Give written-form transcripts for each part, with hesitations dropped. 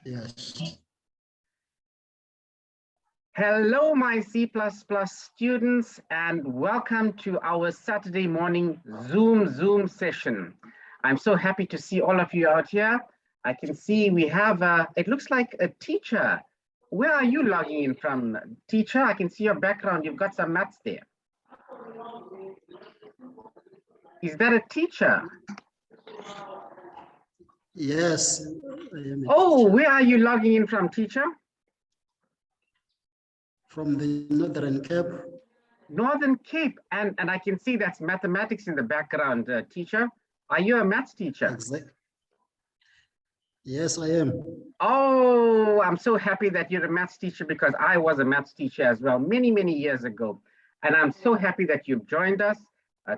Yes. Hello, my C++ students, and welcome to our Saturday morning Zoom session. I'm so happy to see all of you out here. I can see we have, it looks like a teacher. Where are you logging in from, teacher? I can see your background. You've got some maths there. Is that a teacher? Yes. Oh, where are you logging in from, teacher? From the Northern Cape. Northern Cape, and I can see that's mathematics in the background, teacher. Are you a maths teacher? Exactly. Yes, I am. Oh, I'm so happy that you're a maths teacher because I was a maths teacher as well many years ago. And I'm so happy that you've joined us.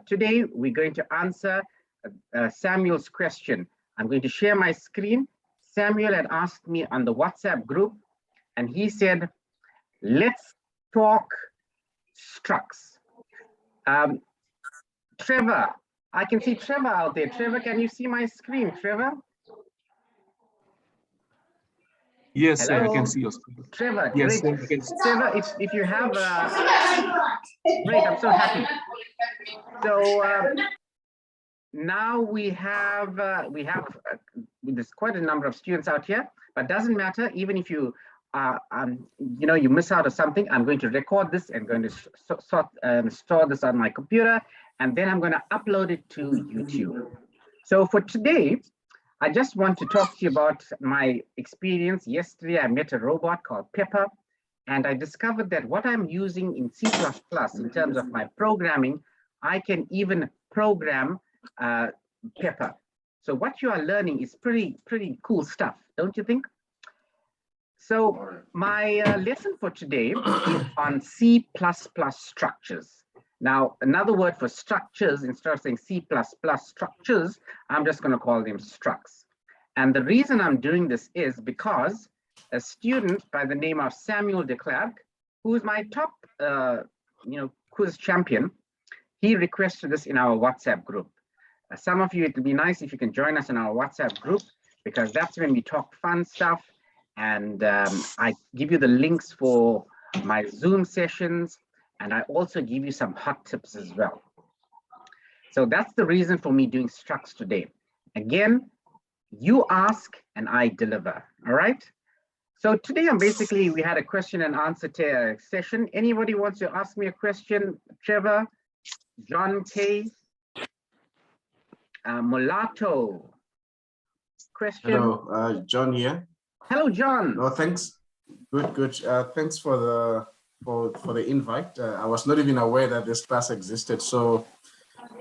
Today, we're going to answer Samuel's question. I'm going to share my screen. Samuel had asked me on the WhatsApp group, and he said, let's talk structs. Trevor, I can see Trevor out there. Trevor, can you see my screen, Trevor? Yes, Hello? sir, I can see your screen. Trevor, yes, great. sir, Trevor, if you have, great, I'm so happy. So now we have there's quite a number of students out here, but doesn't matter. Even if you you miss out on something, I'm going to record this and going to store this on my computer, and then I'm going to upload it to YouTube. So for today, I just want to talk to you about my experience. Yesterday, I met a robot called Pepper, and I discovered that what I'm using in C++ in terms of my programming, I can even program Pepper. So what you are learning is pretty cool stuff, don't you think? So my lesson for today is on C++ structures. Now, another word for structures, instead of saying C++ structures, I'm just going to call them structs. And the reason I'm doing this is because a student by the name of Samuel de Klerk, who is my top quiz champion, he requested this in our WhatsApp group. Some of you, it would be nice if you can join us in our WhatsApp group, because that's when we talk fun stuff. And I give you the links for my Zoom sessions. And I also give you some hot tips as well. So that's the reason for me doing structs today. Again, you ask and I deliver, all right? So today we had a question and answer session. Anybody wants to ask me a question? Trevor, John K, Mulatto, question? Hello, John here. Hello, John. No, thanks. Good. Thanks for the invite. I was not even aware that this class existed. So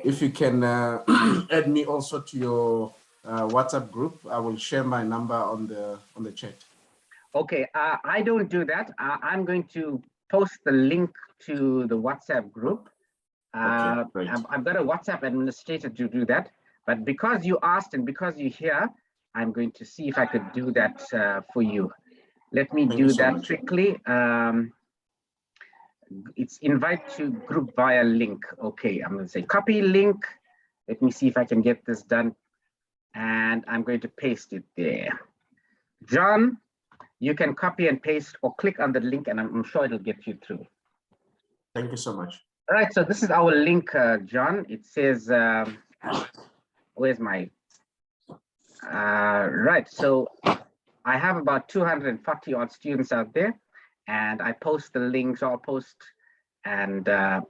if you can add me also to your WhatsApp group, I will share my number on the chat. Okay, I don't do that. I'm going to post the link to the WhatsApp group. Okay, great. I've got a WhatsApp administrator to do that. But because you asked and because you're here, I'm going to see if I could do that for you. Let me do that quickly. It's invite to group via link. Okay, I'm going to say copy link. Let me see if I can get this done. And I'm going to paste it there. John, you can copy and paste or click on the link and I'm sure it'll get you through. Thank you so much. All right, so this is our link, John. It says, where's my, right, so I have about 240 odd students out there, and I post the links, I'll post and I'll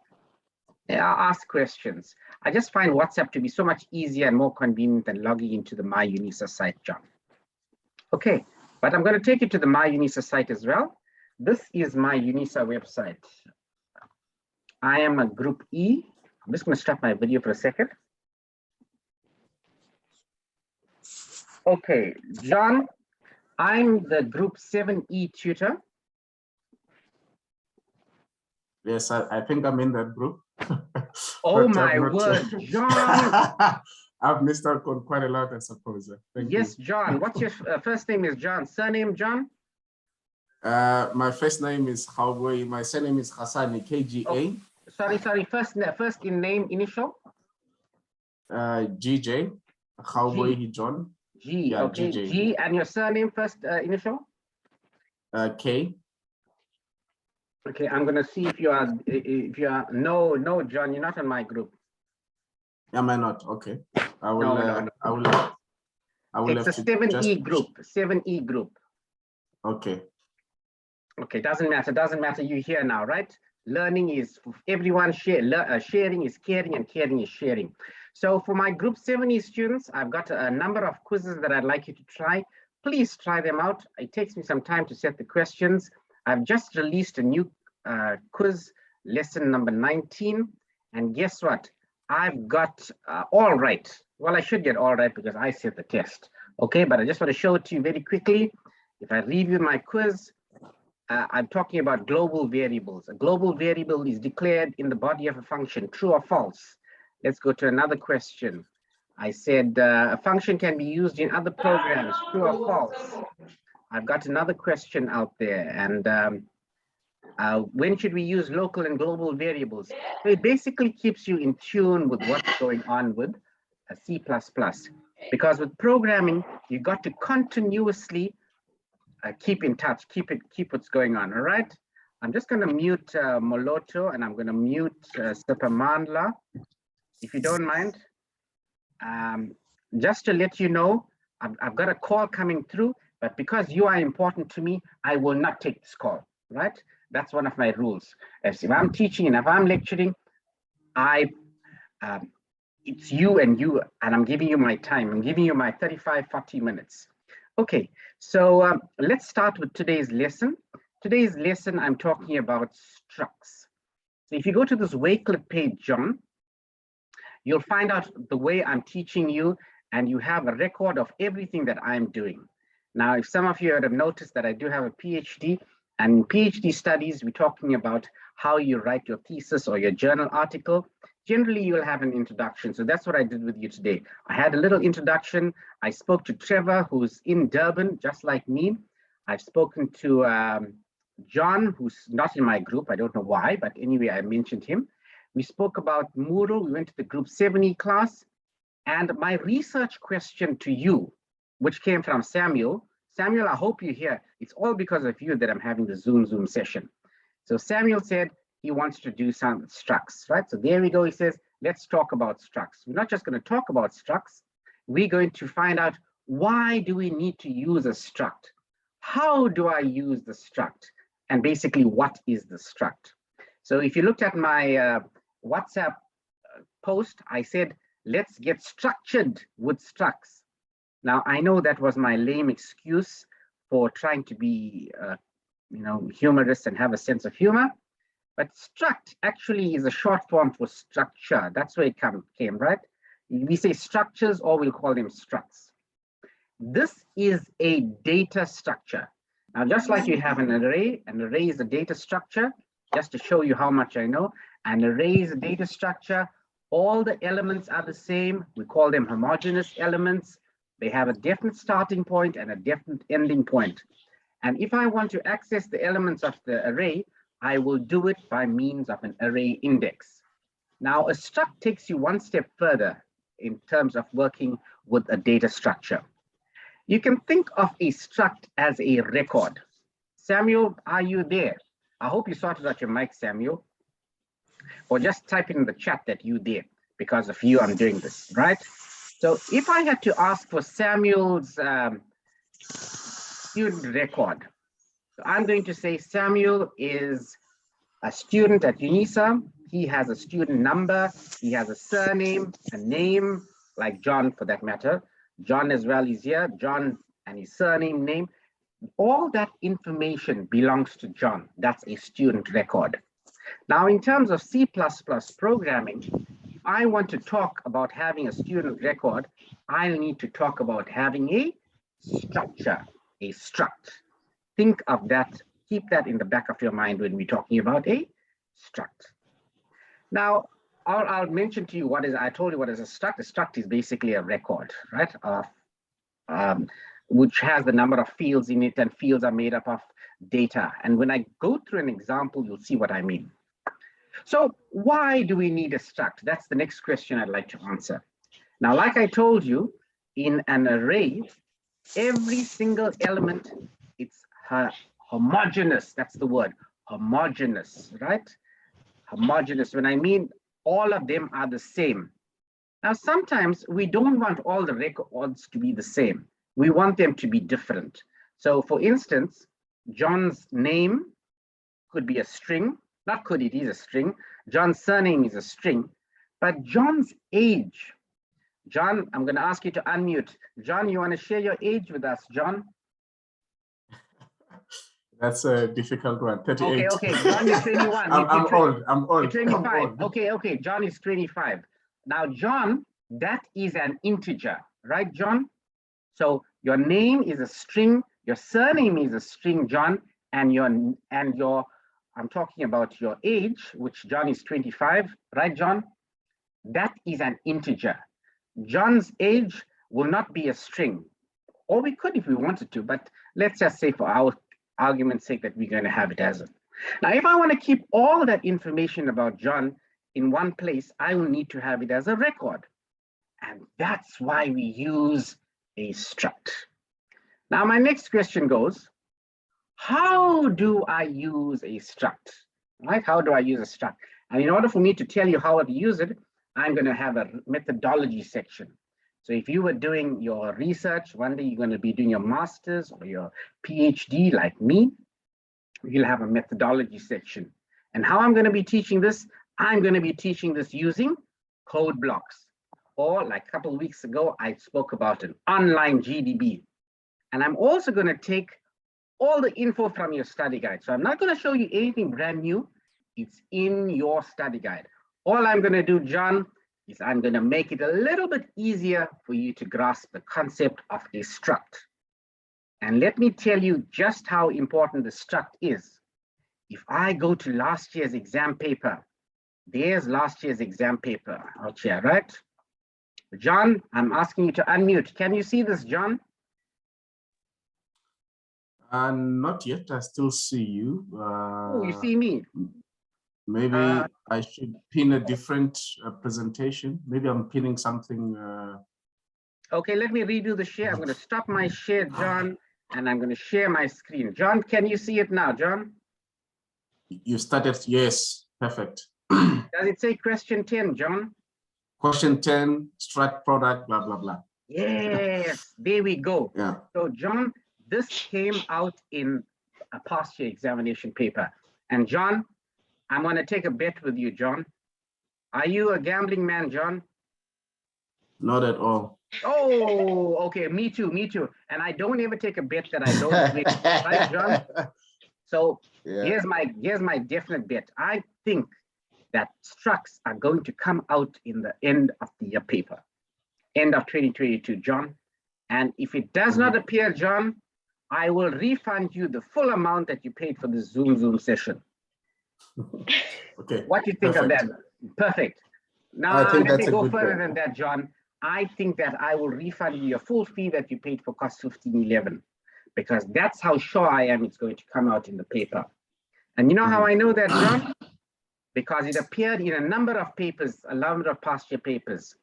ask questions. I just find WhatsApp to be so much easier and more convenient than logging into the MyUnisa site, John. Okay, but I'm going to take you to the MyUnisa site as well. This is MyUnisa website. I am a group E. I'm just going to stop my video for a second. Okay, John, I'm the group 7E tutor. Yes, I think I'm in that group. Oh my word, John. I've missed out on quite a lot, I suppose. Thank you. Yes, John. What's your first name is John? Surname, John? My first name is Howboy. My surname is Hassani, KGA. Oh, sorry. First in name, initial? GJ, Howboy John. G, Yeah, okay. GJ. G, and your surname first, initial? K. Okay, I'm gonna see if you are, no, John, you're not on my group. Am I not? Okay. I will, No. I will It's a have to 7E just, group, 7E group. okay. Okay, doesn't matter, you're here now, right? Learning is everyone sharing is caring and caring is sharing. So for my group 7E students, I've got a number of quizzes that I'd like you to try. Please try them out. It takes me some time to set the questions. I've just released a new quiz, lesson number 19. And guess what? I've got all right. Well, I should get all right because I set the test. Okay, but I just want to show it to you very quickly. If I review my quiz, I'm talking about global variables. A global variable is declared in the body of a function, true or false. Let's go to another question. I said a function can be used in other programs, true or false. I've got another question out there. And when should we use local and global variables? So it basically keeps you in tune with what's going on with a C++. Because with programming, you got to continuously keep in touch, keep what's going on. All right. I'm just going to mute Moloto and I'm going to mute Sipamandla, if you don't mind. Just to let you know, I've got a call coming through, but because you are important to me, I will not take this call. Right. That's one of my rules. If I'm teaching and if I'm lecturing, it's you, and I'm giving you my time. I'm giving you my 35-40 minutes. Okay, so let's start with today's lesson. Today's lesson, I'm talking about structs. So if you go to this Wakelet page, John, you'll find out the way I'm teaching you, and you have a record of everything that I'm doing. Now, if some of you have noticed that I do have a PhD, and in PhD studies, we're talking about how you write your thesis or your journal article. Generally, you'll have an introduction. So that's what I did with you today. I had a little introduction. I spoke to Trevor, who's in Durban, just like me. I've spoken to John, who's not in my group. I don't know why, but anyway, I mentioned him. We spoke about Moodle. We went to the group 7E class. And my research question to you, which came from Samuel, I hope you're here. It's all because of you that I'm having the Zoom session. So Samuel said he wants to do some structs, right? So there we go. He says, let's talk about structs. We're not just going to talk about structs. We're going to find out, why do we need to use a struct? How do I use the struct? And basically, what is the struct? So if you looked at my WhatsApp post, I said, let's get structured with structs. Now, I know that was my lame excuse for trying to be, humorous and have a sense of humor. But struct actually is a short form for structure. That's where it came, right? We say structures, or we'll call them structs. This is a data structure. Now, just like you have an array is a data structure. Just to show you how much I know, an array is a data structure. All the elements are the same. We call them homogeneous elements. They have a definite starting point and a definite ending point. And if I want to access the elements of the array, I will do it by means of an array index. Now, a struct takes you one step further in terms of working with a data structure. You can think of a struct as a record. Samuel, are you there? I hope you sorted out your mic, Samuel. Or just type in the chat that you did. Because of you, I'm doing this, right? So if I had to ask for Samuel's student record, so I'm going to say Samuel is a student at UNISA. He has a student number. He has a surname, a name, like John for that matter. John as well is here, John and his surname, name. All that information belongs to John. That's a student record. Now, in terms of C++ programming, if I want to talk about having a student record, I need to talk about having a structure, a struct. Think of that, keep that in the back of your mind when we're talking about a struct. Now, I'll mention to you I told you what is a struct. A struct is basically a record, right? Which has the number of fields in it, and fields are made up of data. And when I go through an example, you'll see what I mean. So why do we need a struct? That's the next question I'd like to answer. Now, like I told you, in an array, every single element, it's homogeneous. That's the word, homogeneous, right? Homogeneous, when I mean all of them are the same. Now, sometimes we don't want all the records to be the same. We want them to be different. So for instance, John's name could be a string, not could, it is a string. John's surname is a string, but John's age, John, I'm going to ask you to unmute. John, you want to share your age with us, John? That's a difficult one. 38. Okay, John, you're 21. I'm old. You're 25. I'm old. Okay, John is 25. Now, John, that is an integer, right, John? So your name is a string, your surname is a string, John, and your I'm talking about your age, which John is 25, right, John? That is an integer. John's age will not be a string, or we could if we wanted to, but let's just say for our argument's sake that we're going to have it as a. Now, if I want to keep all that information about John in one place, I will need to have it as a record. And that's why we use a struct. Now, my next question goes, how do I use a struct? Right? How do I use a struct? And in order for me to tell you how to use it, I'm going to have a methodology section. So if you were doing your research, one day you're going to be doing your master's or your PhD like me, you'll have a methodology section. And how I'm going to be teaching this, I'm going to be teaching this using code blocks. Or like a couple of weeks ago, I spoke about an online GDB. And I'm also going to take all the info from your study guide. So I'm not going to show you anything brand new. It's in your study guide. All I'm going to do, John, is I'm going to make it a little bit easier for you to grasp the concept of a struct. And let me tell you just how important the struct is. If I go to last year's exam paper, there's last year's exam paper out here, right? John, I'm asking you to unmute. Can you see this, John? Not yet. I still see you. Oh, you see me. Maybe I should pin a different presentation. Maybe I'm pinning something. Okay, let me redo the share. I'm going to stop my share, John, and I'm going to share my screen. John, can you see it now, John? You started, yes, perfect. Does it say question 10, John? Question 10, struct product, blah, blah, blah. Yes, there we go. Yeah. So, John, this came out in a past year examination paper. And John, I'm going to take a bet with you, John. Are you a gambling man, John? Not at all. Oh, okay, me too. And I don't ever take a bet that I don't win, right, John? So Yeah. here's my definite bet. I think that structs are going to come out in the end of the year paper, end of 2022, John. And if it does not appear, John, I will refund you the full amount that you paid for the Zoom session. Okay. What do you think of that? Perfect. Now, I think let that's me a go good further bet. than that, John. I think that I will refund you your full fee that you paid for cost 1511, because that's how sure I am it's going to come out in the paper. And you know how I know that, John? Because it appeared in a number of papers, a number of past year papers.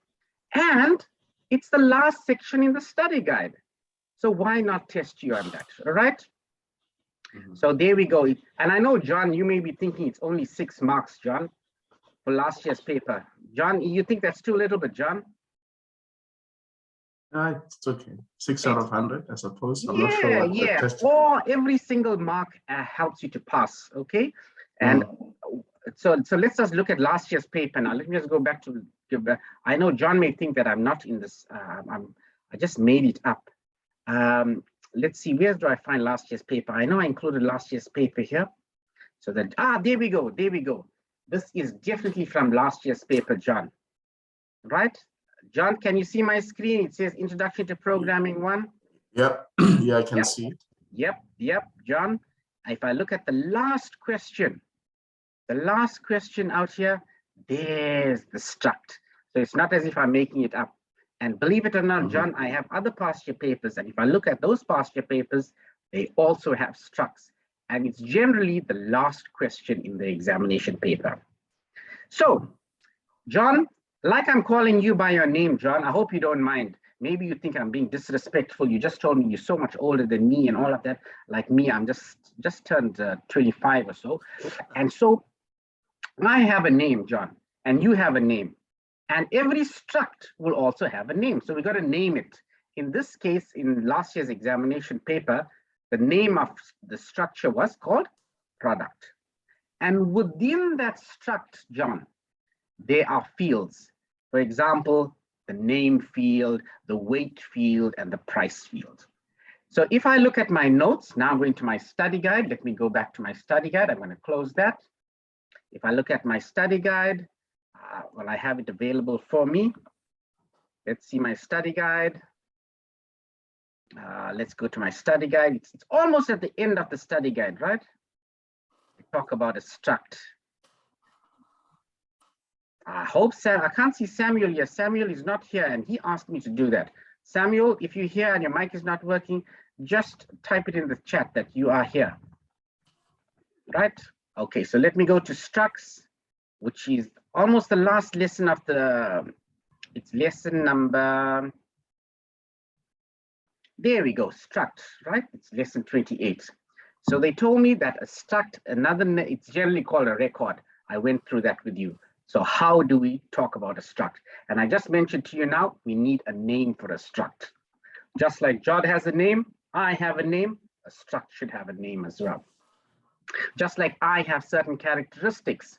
And it's the last section in the study guide. So why not test you on that, all right? So there we go. And I know, John, you may be thinking it's only 6 marks, John, for last year's paper. John, you think that's too little, but John? It's okay. 6 out of 100, I suppose. I'm not sure what the test. Or every single mark helps you to pass, okay? And so let's just look at last year's paper now. Let me just go back to, I know John may think that I'm not in this, I just made it up. Let's see, where do I find last year's paper? I know I included last year's paper here. So that, there we go. This is definitely from last year's paper, John. Right? John, can you see my screen? It says Introduction to Programming 1. Yep. Yeah, I can see it. Yep, John. If I look at the last question out here, there's the struct. So it's not as if I'm making it up. And believe it or not, John, I have other past year papers. And if I look at those past year papers, they also have structs. And it's generally the last question in the examination paper. So, John, like I'm calling you by your name, John, I hope you don't mind. Maybe you think I'm being disrespectful. You just told me you're so much older than me and all of that. Like me, I'm just turned 25 or so. And so I have a name, John, and you have a name. And every struct will also have a name. So we got to name it. In this case, in last year's examination paper, the name of the structure was called product. And within that struct, John, there are fields. For example, the name field, the weight field, and the price field. So if I look at my notes, now I'm going to my study guide. Let me go back to my study guide. I'm going to close that. If I look at my study guide, well, I have it available for me. Let's see my study guide. Let's go to my study guide. It's almost at the end of the study guide, right? We talk about a struct. I hope I can't see Samuel here. Samuel is not here and he asked me to do that. Samuel, if you're here and your mic is not working, just type it in the chat that you are here. Right? Okay, so let me go to structs, which is almost the last lesson of it's lesson number, there we go, struct, right? It's lesson 28. So they told me that a struct, it's generally called a record. I went through that with you. So how do we talk about a struct? And I just mentioned to you now, we need a name for a struct. Just like John has a name, I have a name, a struct should have a name as well. Just like I have certain characteristics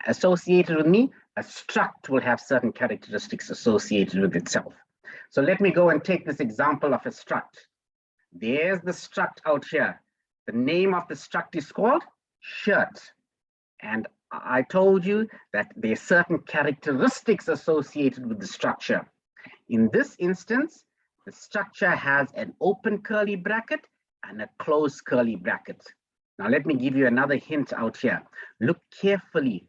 associated with me, a struct will have certain characteristics associated with itself. So let me go and take this example of a struct. There's the struct out here. The name of the struct is called shirt. And I told you that there are certain characteristics associated with the structure. In this instance, the structure has an open curly bracket and a closed curly bracket. Now, let me give you another hint out here. Look carefully.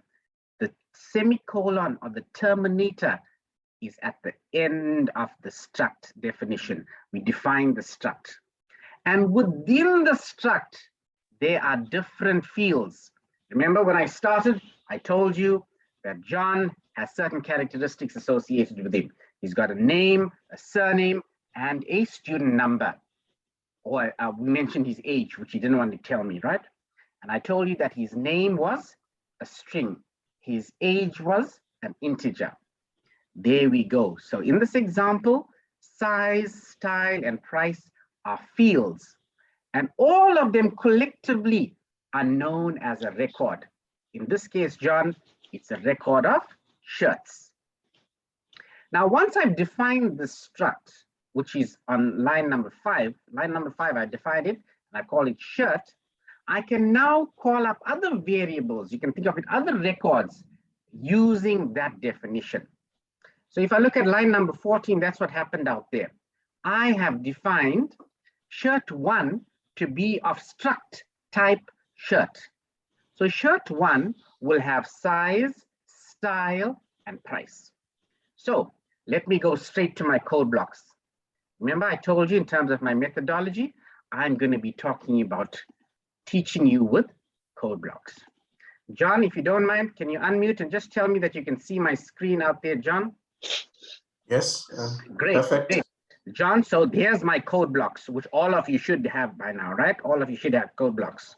The semicolon or the terminator is at the end of the struct definition. We define the struct. And within the struct, there are different fields. Remember when I started, I told you that John has certain characteristics associated with him. He's got a name, a surname, and a student number. Or we mentioned his age, which he didn't want to tell me, right? And I told you that his name was a string. His age was an integer. There we go. So in this example, size, style, and price are fields. And all of them collectively are known as a record. In this case, John, it's a record of shirts. Now, once I've defined the struct, which is on line number 5, I defined it, and I call it shirt, I can now call up other variables. You can think of it, other records using that definition. So if I look at line number 14, that's what happened out there. I have defined shirt 1 to be of struct type shirt. So shirt 1 will have size, style, and price. So let me go straight to my code blocks. Remember, I told you in terms of my methodology, I'm going to be talking about teaching you with code blocks. John, if you don't mind, can you unmute and just tell me that you can see my screen out there, John? Yes. Great. Perfect. Great. John, so here's my code blocks, which all of you should have by now, right? All of you should have code blocks.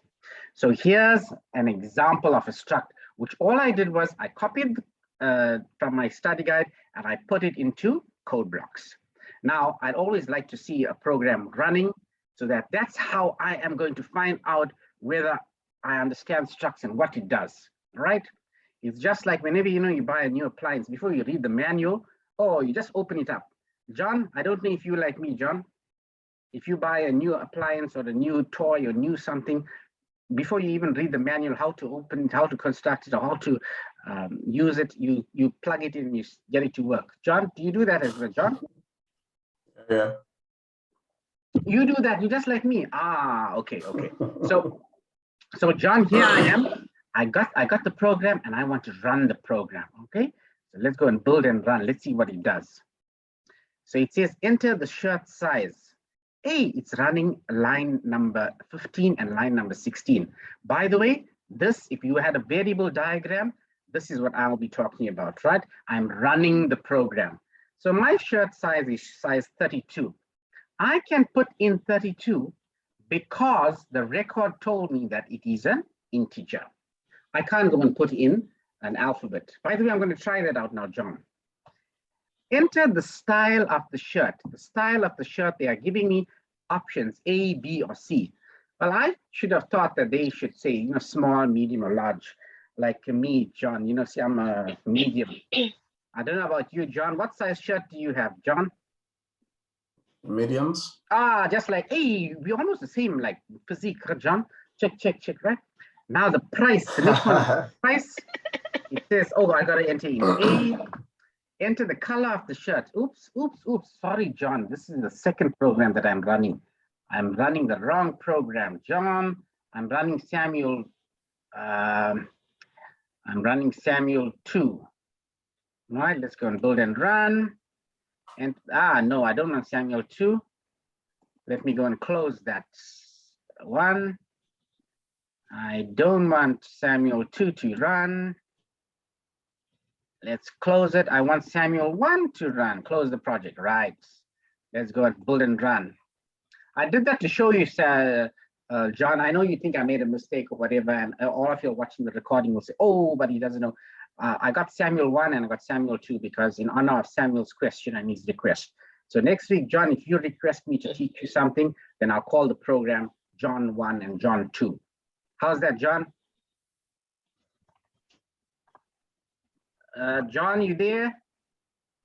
So here's an example of a struct, which all I did was I copied from my study guide and I put it into code blocks. Now, I'd always like to see a program running so that's how I am going to find out whether I understand structs and what it does, right? It's just like whenever you buy a new appliance, before you read the manual, oh, you just open it up. John, I don't know if you like me, John. If you buy a new appliance or a new toy or new something, before you even read the manual, how to open it, how to construct it, or how to use it, you plug it in, you get it to work. John, do you do that as well, John? Yeah. You do that, you're just like me. Ah, okay. So John, here I am. I got the program and I want to run the program, okay? So let's go and build and run. Let's see what it does. So it says enter the shirt size. Hey, it's running line number 15 and line number 16. By the way, this, if you had a variable diagram, this is what I'll be talking about, right? I'm running the program. So my shirt size is size 32. I can put in 32 because the record told me that it is an integer. I can't go and put in an alphabet. By the way, I'm going to try that out now, John. Enter the style of the shirt. The style of the shirt, they are giving me options A, B, or C. Well, I should have thought that they should say, you know, small, medium, or large. Like me, John, you know, see, I'm a medium. I don't know about you, John. What size shirt do you have, John? Mediums. Ah, just like, hey, we almost the same, like physique, huh, John? Check, check, check, right? Now the price, the next one, price. It says, oh, I got to enter in A. Enter the color of the shirt. Oops, oops, oops. Sorry, John. This is the second program that I'm running. I'm running the wrong program, John. I'm running Samuel. I'm running Samuel 2. All right, let's go and build and run. And no, I don't want Samuel 2. Let me go and close that one. I don't want Samuel 2 to run. Let's close it. I want Samuel 1 to run. Close the project, right? Let's go and build and run. I did that to show you, John. I know you think I made a mistake or whatever, and all of you watching the recording will say, oh, but he doesn't know. I got Samuel 1 and I got Samuel 2 because in honor of Samuel's question and his request. So next week, John, if you request me to teach you something, then I'll call the program John 1 and John 2. How's that, John? John, you there?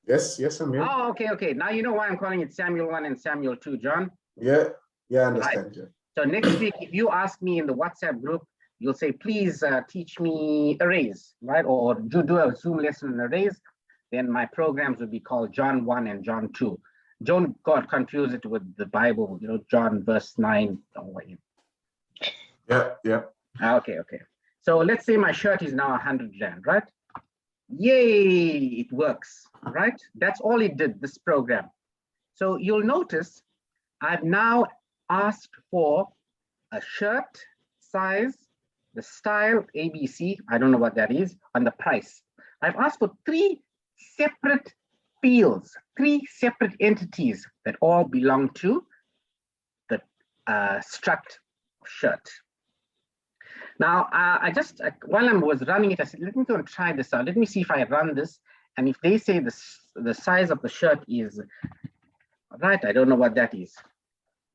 Yes, yes, I'm here. Oh, okay, okay. Now you know why I'm calling it Samuel 1 and Samuel 2, John? Yeah, I understand. Right. Yeah. So next week, if you ask me in the WhatsApp group, you'll say, please teach me arrays, right? Or do a Zoom lesson on arrays. Then my programs would be called John 1 and John 2. Don't God confuse it with the Bible, you know, John verse 9. Yeah, yeah. Okay, okay. So let's say my shirt is now 100 Rand, right? Yay, it works, right? That's all it did, this program. So you'll notice I've now asked for a shirt size, the style, ABC, I don't know what that is, and the price. I've asked for 3 separate fields, 3 separate entities that all belong to the struct shirt. Now, I just, while I was running it, I said, let me go and try this out. Let me see if I run this. And if they say the size of the shirt is, right, I don't know what that is.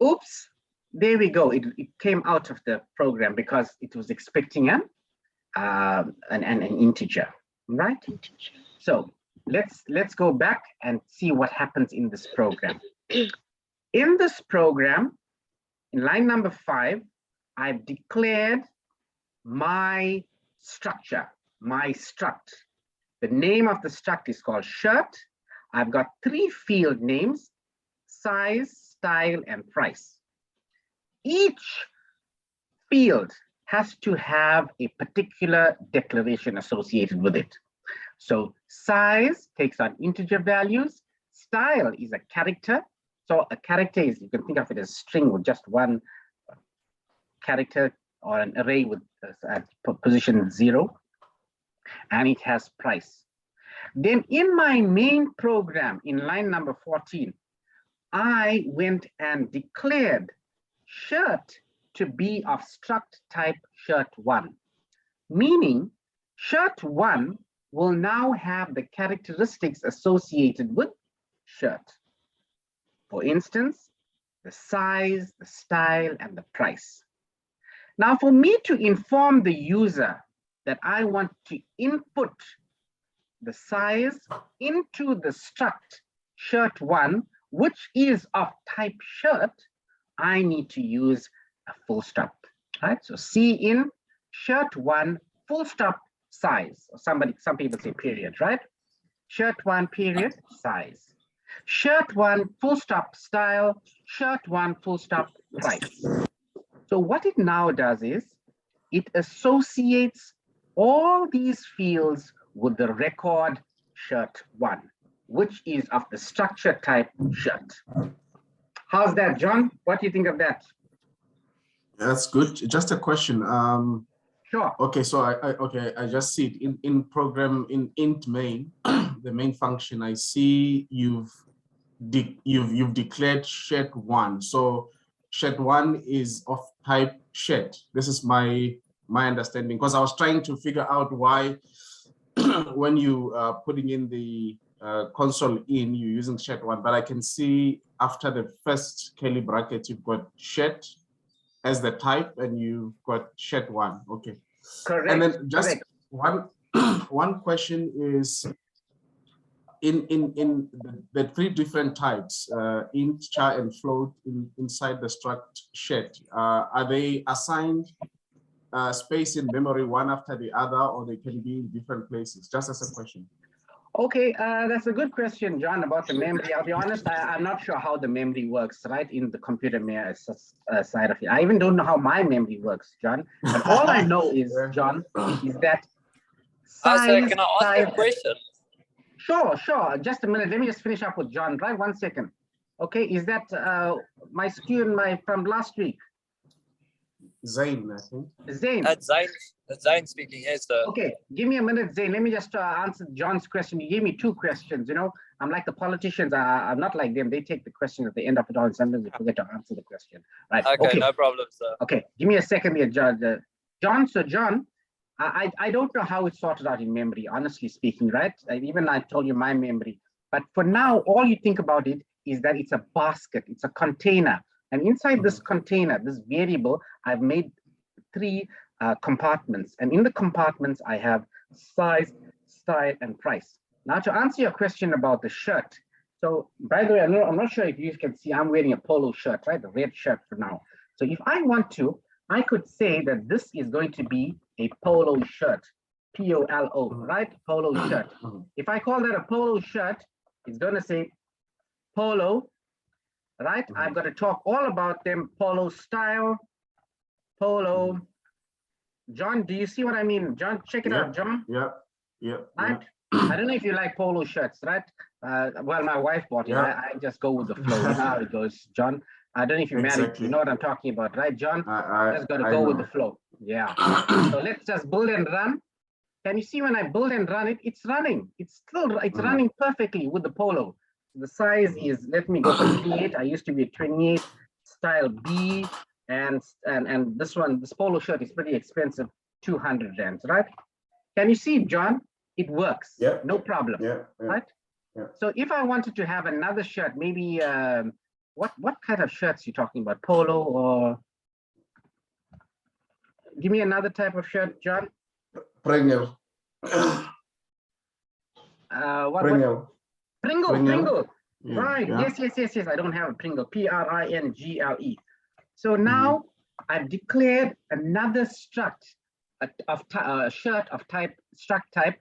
Oops, there we go. It came out of the program because it was expecting an integer, right? So let's go back and see what happens in this program. In this program, in line number 5, I've declared my structure, my struct. The name of the struct is called shirt. I've got 3 field names: size, style, and price. Each field has to have a particular declaration associated with it. So size takes on integer values. Style is a character. So a character is, you can think of it as a string with just one character, or an array with position 0, and it has price. Then in my main program, in line number 14, I went and declared shirt to be of struct type shirt1, meaning shirt1 will now have the characteristics associated with shirt. For instance, the size, the style, and the price. Now, for me to inform the user that I want to input the size into the struct shirt1, which is of type shirt, I need to use a full stop, right? So C in shirt1 full stop size, or some people say period, right? Shirt1 period size. Shirt1 full stop style, shirt1 full stop price. So what it now does is it associates all these fields with the record shirt1, which is of the structure type shirt. How's that, John? What do you think of that? That's good. Just a question. Sure. Okay, so I just see it in program in int main. the main function, I see you've declared shed1. So shed1 is of type shed. This is my understanding, because I was trying to figure out why when you are putting in the console in, you're using shed1, but I can see after the first curly bracket, you've got shed as the type, and you've got shed1. Okay. Correct. And then just correct. one question is, in the three different types, int, char, and float inside the struct shed, are they assigned space in memory one after the other, or they can be in different places? Just as a question. Okay, that's a good question, John, about the memory. I'll be honest, I'm not sure how the memory works, right, in the computer side of it. I even don't know how my memory works, John. But all I know is, John, is that size, can I ask you a question? Sure. Just a minute. Let me just finish up with John, right? 1 second. Okay, is that my student from last week? Zain, I think. Zain. That's Zain speaking. Yes, sir. Okay, give me a minute, Zain. Let me just answer John's question. He gave me 2 questions. You know, I'm like the politicians. I'm not like them. They take the question at the end of it all, and sometimes they forget to answer the question. Right? Okay, no problem, sir. Okay, give me a second here, John. John, I don't know how it's sorted out in memory, honestly speaking, right? Even I told you my memory. But for now, all you think about it is that it's a basket, it's a container. And inside this container, this variable, I've made 3 compartments. And in the compartments, I have size, style, and price. Now, to answer your question about the shirt. So, by the way, I'm not sure if you can see, I'm wearing a polo shirt, right? The red shirt for now. So if I want to, I could say that this is going to be a polo shirt, P-O-L-O, right? Polo shirt. If I call that a polo shirt, it's going to say polo, right? I've got to talk all about them. Polo style, polo. John, do you see what I mean? John, check it out, John. Yeah. Right? I don't know if you like polo shirts, right? Well, my wife bought it. I just go with the flow. You know how it goes, John. I don't know if you're married. You know what I'm talking about, right, John? Just got to go with the flow. Yeah. So let's just build and run. Can you see when I build and run it? It's running. It's running perfectly with the polo. The size is, let me go for 28. I used to be a 28, style B, and this one, this polo shirt is pretty expensive, 200 rands, right? Can you see, John? It works. Yeah. No problem. Yeah. Right? Yeah. So if I wanted to have another shirt, maybe what kind of shirts you talking about? Polo, or give me another type of shirt, John. Pringle. Pringle. Yeah, Right. yeah. Yes. I don't have a Pringle. P-R-I-N-G-L-E. So now I've declared another struct of shirt of type struct type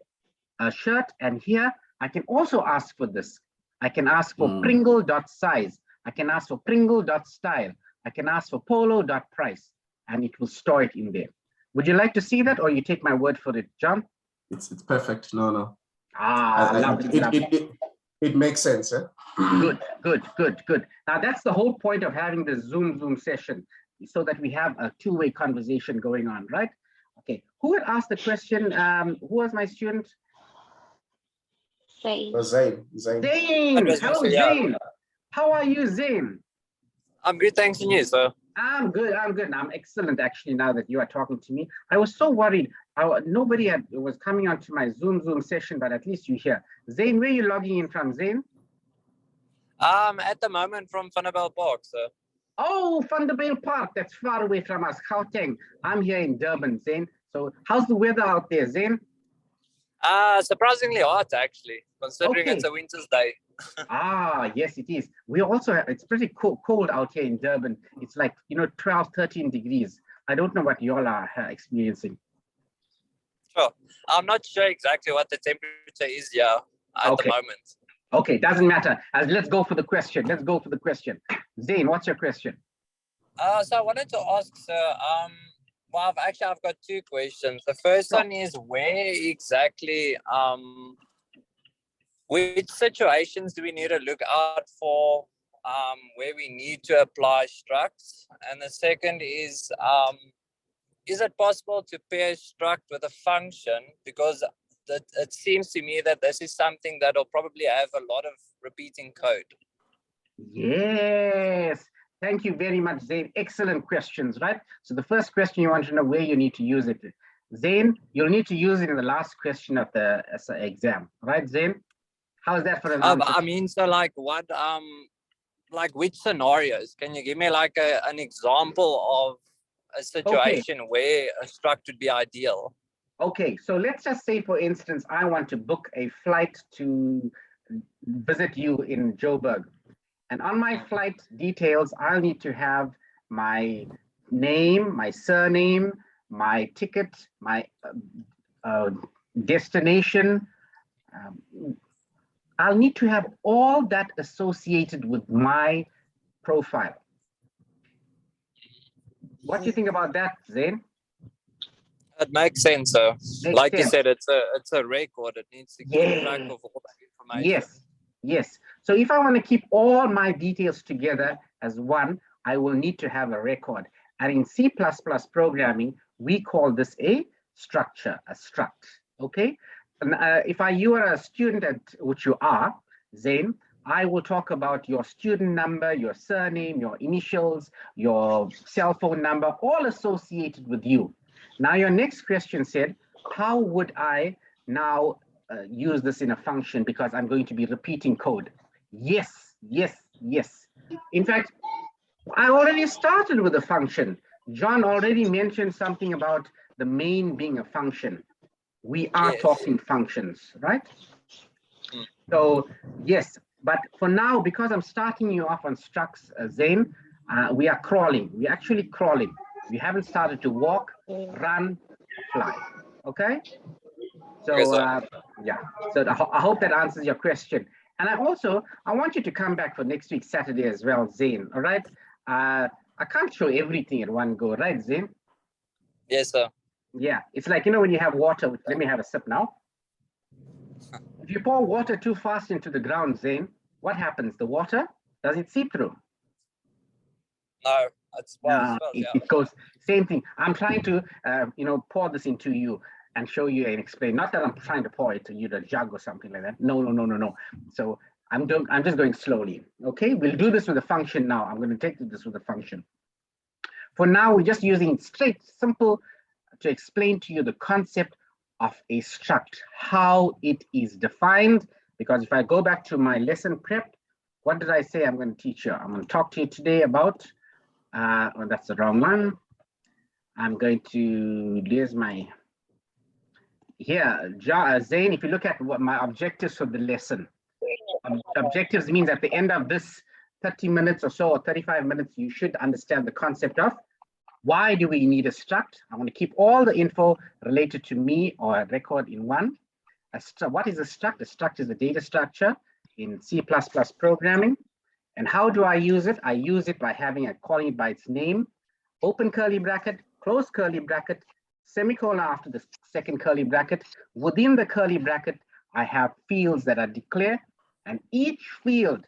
shirt, and here I can also ask for this. I can ask for Pringle.size. I can ask for Pringle.style. I can ask for Polo.price, and it will store it in there. Would you like to see that, or you take my word for it, John? It's perfect. No. Lovely. It makes sense, eh? Good. Now that's the whole point of having the Zoom session, so that we have a two-way conversation going on, right? Okay, who had asked the question? Who was my student? Zain. Hello, Zain. How are you, Zain? I'm good, thanks, and you, sir? I'm good. I'm excellent, actually, now that you are talking to me. I was so worried. Nobody was coming onto my Zoom session, but at least you're here. Zain, where are you logging in from, Zain? At the moment from Prinavin Park, sir. Oh, Vanderbilt Park. That's far away from us. Gauteng. I'm here in Durban, Zain. So how's the weather out there, Zain? Surprisingly hot, actually, considering it's a winter's day. Yes, it is. We also have, it's pretty cold out here in Durban. It's like, 12, 13 degrees. I don't know what y'all are experiencing. Sure. I'm not sure exactly what the temperature is here at the moment. Okay, doesn't matter. Let's go for the question. Zain, what's your question? So I wanted to ask, sir, well, I've got 2 questions. The first one is, where exactly, which situations do we need to look out for where we need to apply structs? And the second is it possible to pair struct with a function? Because it seems to me that this is something that will probably have a lot of repeating code. Yes. Thank you very much, Zain. Excellent questions, right? So the first question, you want to know where you need to use it. Zain, you'll need to use it in the last question of the exam, right, Zain? How is that for an answer? I mean, so like what, like which scenarios? Can you give me like an example of a situation where a struct would be ideal? Okay, so let's just say, for instance, I want to book a flight to visit you in Joburg. And on my flight details, I'll need to have my name, my surname, my ticket, my destination. I'll need to have all that associated with my profile. What do you think about that, Zain? It makes sense. So, like you sense. said, it's a record. It needs to keep track of all that information. Yes, yes. So if I want to keep all my details together as one, I will need to have a record. And in C++ programming, we call this a structure, a struct. Okay. And if you are a student, at which you are, Zain, I will talk about your student number, your surname, your initials, your cell phone number, all associated with you. Now, your next question said, how would I now use this in a function, because I'm going to be repeating code? Yes, yes, yes. In fact, I already started with a function. John already mentioned something about the main being a function. We are talking functions, right? So yes, but for now, because I'm starting you off on structs, Zain, we are crawling. We're actually crawling. We haven't started to walk, run, fly. Okay? So yeah, so I hope that answers your question. And I want you to come back for next week, Saturday as well, Zain, all right? I can't show everything at one go, right, Zain? Yes, sir. Yeah, it's like, you know, when you have water, let me have a sip now. If you pour water too fast into the ground, Zain, what happens? The water, does it seep through? No, it's it goes, same thing. I'm trying to, you know, pour this into you and show you and explain. Not that I'm trying to pour it to you, the jug or something like that. No, no, no, no, no. So I'm just going slowly. Okay, we'll do this with a function now. I'm going to take this with a function. For now, we're just using straight, simple to explain to you the concept of a struct, how it is defined. Because if I go back to my lesson prep, what did I say I'm going to teach you? I'm going to talk to you today about, oh, that's the wrong one. I'm going to, here's my, here, Zain, if you look at what my objectives for the lesson, objectives means at the end of this 30 minutes or so, or 35 minutes, you should understand the concept of why do we need a struct? I want to keep all the info related to me or a record in one. What is a struct? A struct is a data structure in C++ programming. And how do I use it? I use it by calling it by its name, open curly bracket, close curly bracket, semicolon after the second curly bracket. Within the curly bracket, I have fields that are declared, and each field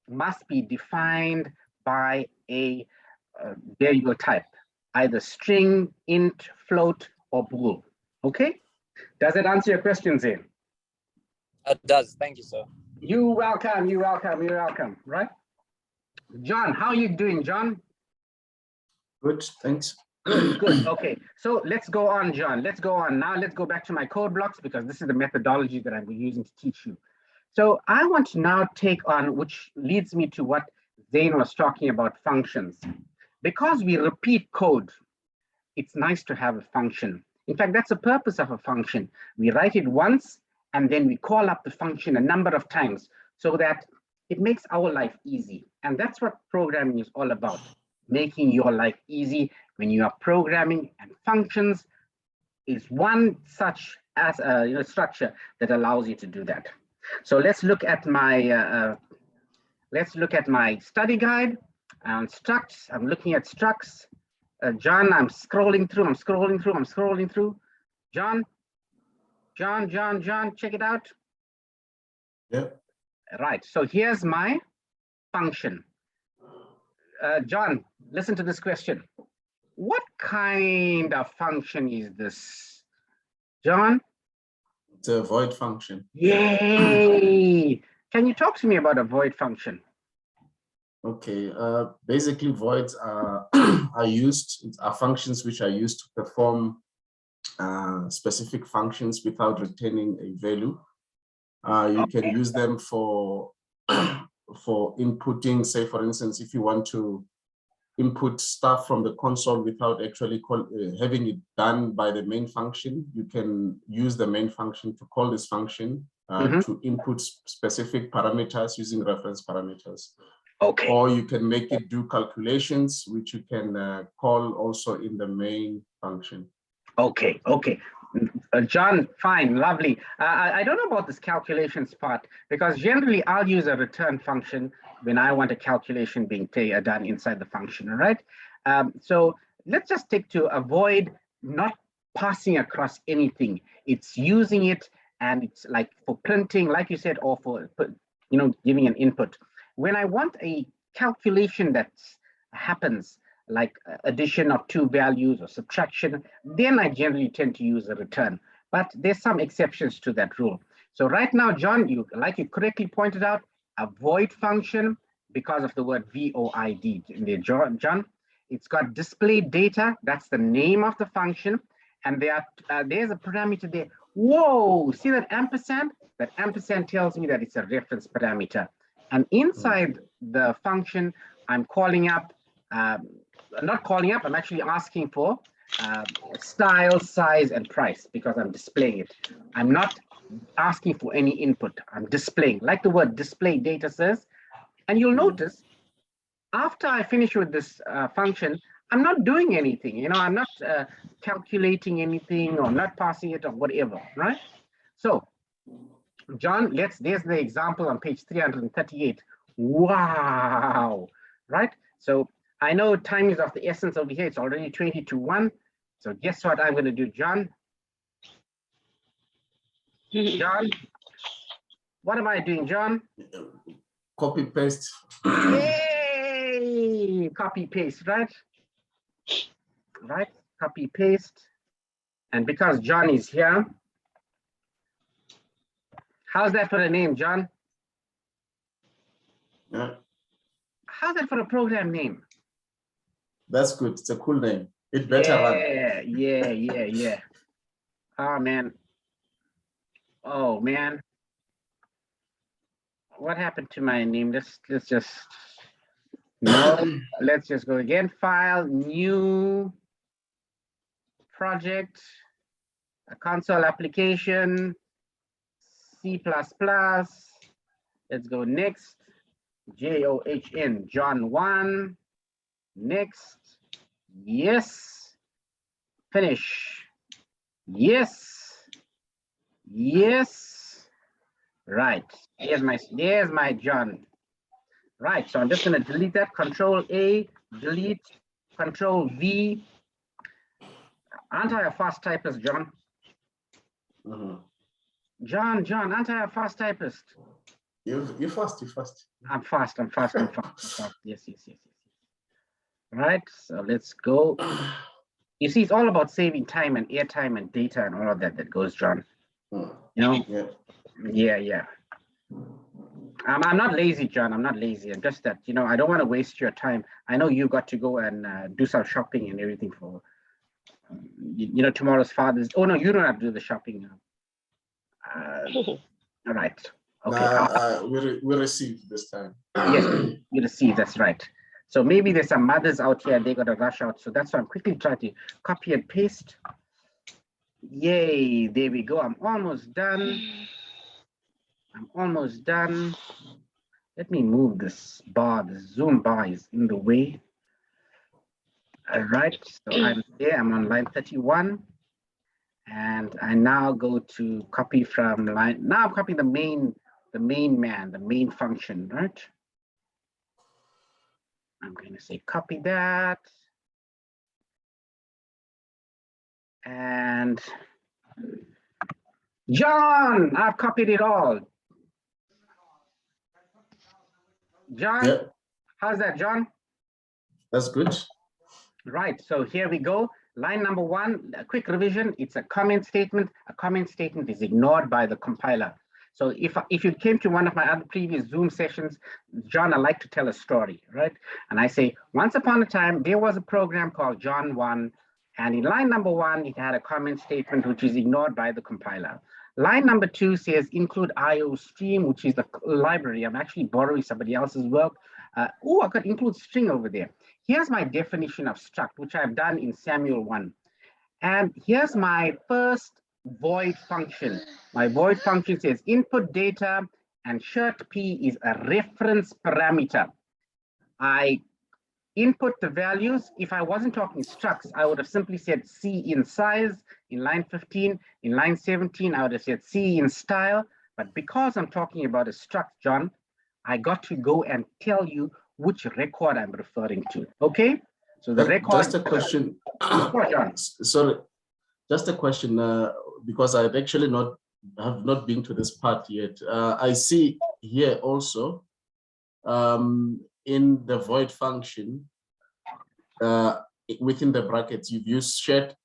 must be defined by a variable type, either string, int, float, or bool. Okay? Does that answer your question, Zain? It does. Thank you, sir. You're welcome. You're welcome. You're welcome. Right? John, how are you doing, John? Good, thanks. Good, good. Okay, so let's go on, John. Let's go on. Now let's go back to my code blocks, because this is the methodology that I'm using to teach you. So I want to now take on, which leads me to what Zain was talking about, functions. Because we repeat code, it's nice to have a function. In fact, that's the purpose of a function. We write it once, and then we call up the function a number of times so that it makes our life easy. And that's what programming is all about, making your life easy when you are programming, and functions is one such as a structure that allows you to do that. So let's look at my study guide and structs. I'm looking at structs. John, I'm scrolling through. John, check it out. Yeah. Right, so here's my function. John, listen to this question. What kind of function is this? John? It's a void function. Yay! Can you talk to me about a void function? Okay, basically voids are are functions which are used to perform specific functions without returning a value. You can use them for inputting, say for instance, if you want to input stuff from the console without actually having it done by the main function, you can use the main function to call this function to input specific parameters using reference parameters. Okay. Or you can make it do calculations, which you can call also in the main function. Okay, okay. John, fine, lovely. I don't know about this calculations part, because generally I'll use a return function when I want a calculation being done inside the function, all right? So let's just stick to avoid not passing across anything. It's using it, and it's like for printing, like you said, or for, you know, giving an input. When I want a calculation that happens, like addition of two values or subtraction, then I generally tend to use a return. But there's some exceptions to that rule. So right now, John, like you correctly pointed out, a void function, because of the word VOID in there, John, it's got display data, that's the name of the function, and there's a parameter there. Whoa, see that ampersand? That ampersand tells me that it's a reference parameter. And inside the function, I'm calling up, not calling up, I'm actually asking for style, size, and price, because I'm displaying it. I'm not asking for any input, I'm displaying, like the word display data says. And you'll notice, after I finish with this function, I'm not doing anything, you know, I'm not calculating anything or not passing it or whatever, right? So, John, there's the example on page 338. Wow, right? So I know time is of the essence over here. It's already 20 to 1. So guess what I'm going to do, John? John, what am I doing, John? Copy paste. Yay! Copy paste, right? Right? Copy paste. And because John is here, how's that for a name, John? Yeah. How's that for a program name? That's good. It's a cool name. It better run. Yeah. Oh man. Oh man. What happened to my name? Let's just let's just go again. File, new project, a console application, C++. Let's go next. JOHN, John 1. Next. Yes. Finish. Yes. Yes. Right. There's my John. Right. So I'm just going to delete that. Control A, delete, Control V. Aren't I a fast typist, John? John, aren't I a fast typist? You're fast. I'm fast. Yes. Right. So let's go. You see, it's all about saving time and airtime and data and all of that goes, John. You know? Yeah. I'm not lazy, John. I'm not lazy. I'm just that, you know, I don't want to waste your time. I know you got to go and do some shopping and everything for, you know, tomorrow's Father's. Oh, no, you don't have to do the shopping now. All right. Okay. We receive this time. Yes, you receive. That's right. So maybe there's some mothers out here, they got to rush out. So that's why I'm quickly trying to copy and paste. Yay, there we go. I'm almost done. Let me move this bar. The Zoom bar is in the way. All right, so I'm there. I'm on line 31. And I now go to copy from line. Now I'm copying the main function, right? I'm going to say copy that. And John, I've copied it all. John, Yep. How's that, John? That's good. Right, so here we go. Line number 1, a quick revision, it's a comment statement. A comment statement is ignored by the compiler. So if you came to one of my other previous Zoom sessions, John, I like to tell a story, right? And I say, once upon a time, there was a program called John 1, and in line number 1, it had a comment statement which is ignored by the compiler. Line number 2 says include IO stream, which is the library. I'm actually borrowing somebody else's work. Oh, I got include string over there. Here's my definition of struct, which I've done in Samuel 1. And here's my first void function. My void function says input data and shirt P is a reference parameter. I input the values. If I wasn't talking structs, I would have simply said C in size in line 15. In line 17, I would have said C in style. But because I'm talking about a struct, John, I got to go and tell you which record I'm referring to. Okay? So the record. Just a question. John. Sorry, just a question, because I've actually have not been to this part yet. I see here also in the void function, within the brackets, you've used shed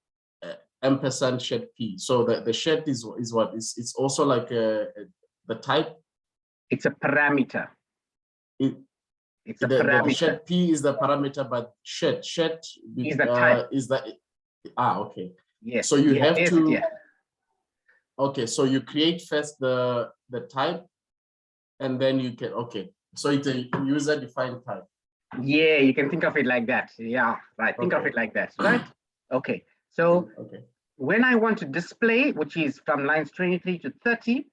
ampersand shed P. So the shed is what? It's also like the type? It's a parameter. It's a parameter. The shed P is the parameter, but shed is the type. Okay. Yes. So you have to. Yeah. Okay, so you create first the type, and then you can. Okay, so it's a user-defined type. Yeah, you can think of it like that. Yeah, right. Think of it like that, right? Okay. So when I want to display, which is from lines 23 to 30,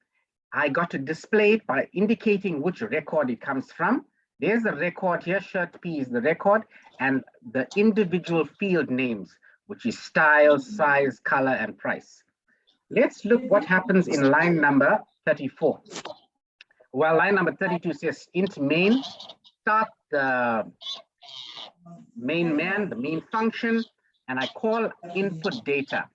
I got to display it by indicating which record it comes from. There's the record here, shirt P is the record, and the individual field names, which is style, size, color, and price. Let's look what happens in line number 34. Well, line number 32 says int main, start the main man, the main function, and I call input data.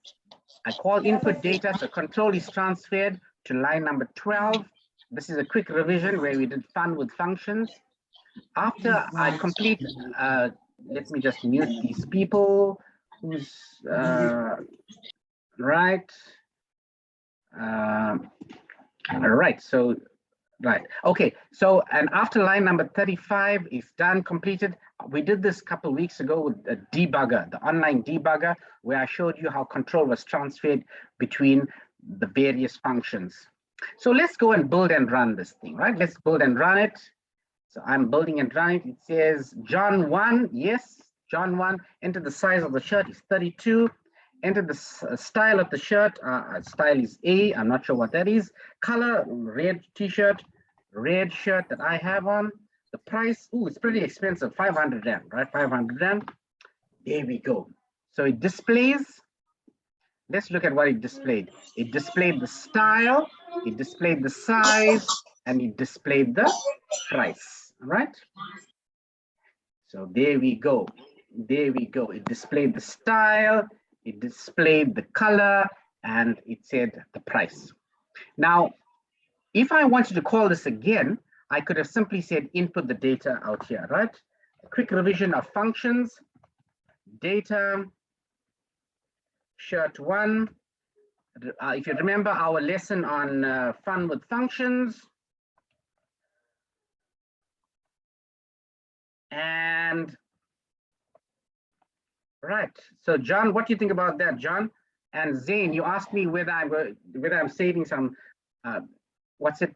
I call input data, so control is transferred to line number 12. This is a quick revision where we did fun with functions. After I complete, let me just mute these people who's right. All right, so right, okay, so and after line number 35 is done, completed, we did this a couple of weeks ago with a debugger, the online debugger, where I showed you how control was transferred between the various functions. So let's go and build and run this thing, right? Let's build and run it. So I'm building and running it. It says John 1, yes, John 1, enter the size of the shirt is 32. Enter the style of the shirt. Style is A. I'm not sure what that is. Color, red t-shirt, red shirt that I have on. The price, ooh, it's pretty expensive, 500 Rand, right? 500 Rand. There we go. So it displays. Let's look at what it displayed. It displayed the style, it displayed the size, and it displayed the price, all right? So there we go. There we go. It displayed the style, it displayed the color, and it said the price. Now, if I wanted to call this again, I could have simply said input the data out here, right? A quick revision of functions, data, shirt 1. If you remember our lesson on fun with functions. And right, so John, what do you think about that, John? And Zane, you asked me whether I'm saving some, what's it?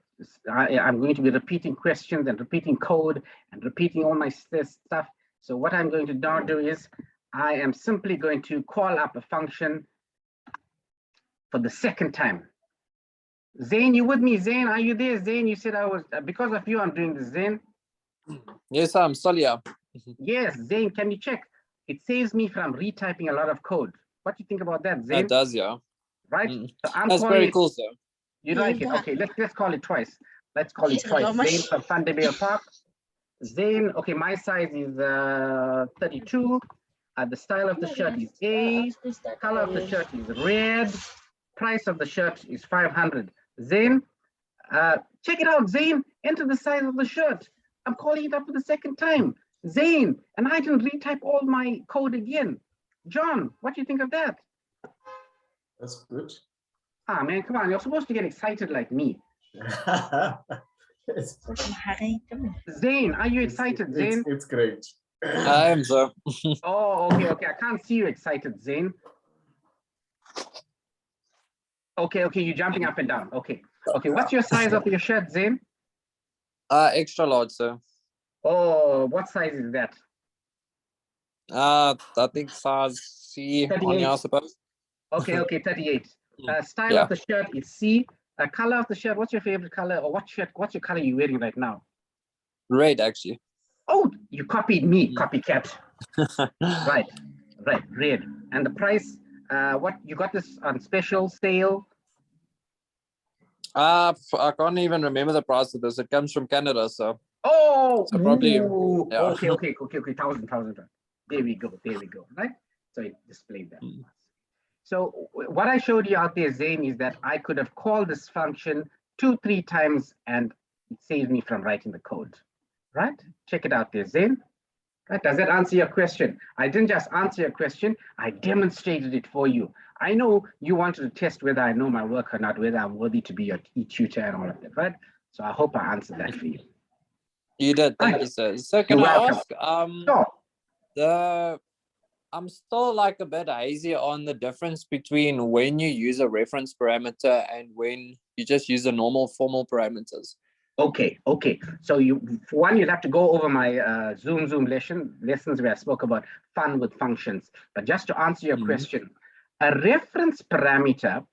I'm going to be repeating questions and repeating code and repeating all my stuff. So what I'm going to now do is I am simply going to call up a function for the second time. Zane, you with me? Zane, are you there? Zane, you said I was, because of you, I'm doing this, Zane. Yes, I'm still here. Yes, Zane, can you check? It saves me from retyping a lot of code. What do you think about that, Zane? It does, yeah. Right? So I'm That's very cool, sir. You like it? Okay, let's call it twice. Let's call it twice. Zane from Thunderbell Park. Zane, okay, my size is 32. The style of the shirt is A. Color of the shirt is red. Price of the shirt is 500. Zane, check it out, Zane. Enter the size of the shirt. I'm calling it up for the second time. Zane, and I didn't retype all my code again. John, what do you think of that? That's good. Ah, man, come on. You're supposed to get excited like me. It's, Zane, are you excited, Zane? it's great. I am, sir. Oh, okay, okay. I can't see you excited, Zane. Okay, okay. You're jumping up and down. Okay. Okay. What's your size of your shirt, Zane? Extra large, sir. Oh, what size is that? I think size C on 38. here, I suppose. Okay, okay, 38. Style Yeah. of the shirt is C. Color of the shirt, what's your favorite color? Or what's your color you're wearing right now? Red, actually. Oh, you copied me, Mm. copycat. Right, right, red. And the price, what you got this on special sale? I can't even remember the price of this. It comes from Canada, so Oh, So probably, ooh, yeah. okay, okay, okay, okay, thousand. There we go, right? So it displayed that. Mm. So what I showed you out there, Zane, is that I could have called this function 2-3 times and it saves me from writing the code, right? Check it out there, Zane. Right? Does that answer your question? I didn't just answer your question, I demonstrated it for you. I know you wanted to test whether I know my work or not, whether I'm worthy to be your tutor and all of that, right? So I hope I answered that for you. You did, thank Right. you, sir. So can You're I welcome. ask, So, I'm still like a bit hazy on the difference between when you use a reference parameter and when you just use the normal formal parameters. okay. So for one, you'd have to go over my Zoom lessons where I spoke about fun with functions. But just to answer your question, a reference parameter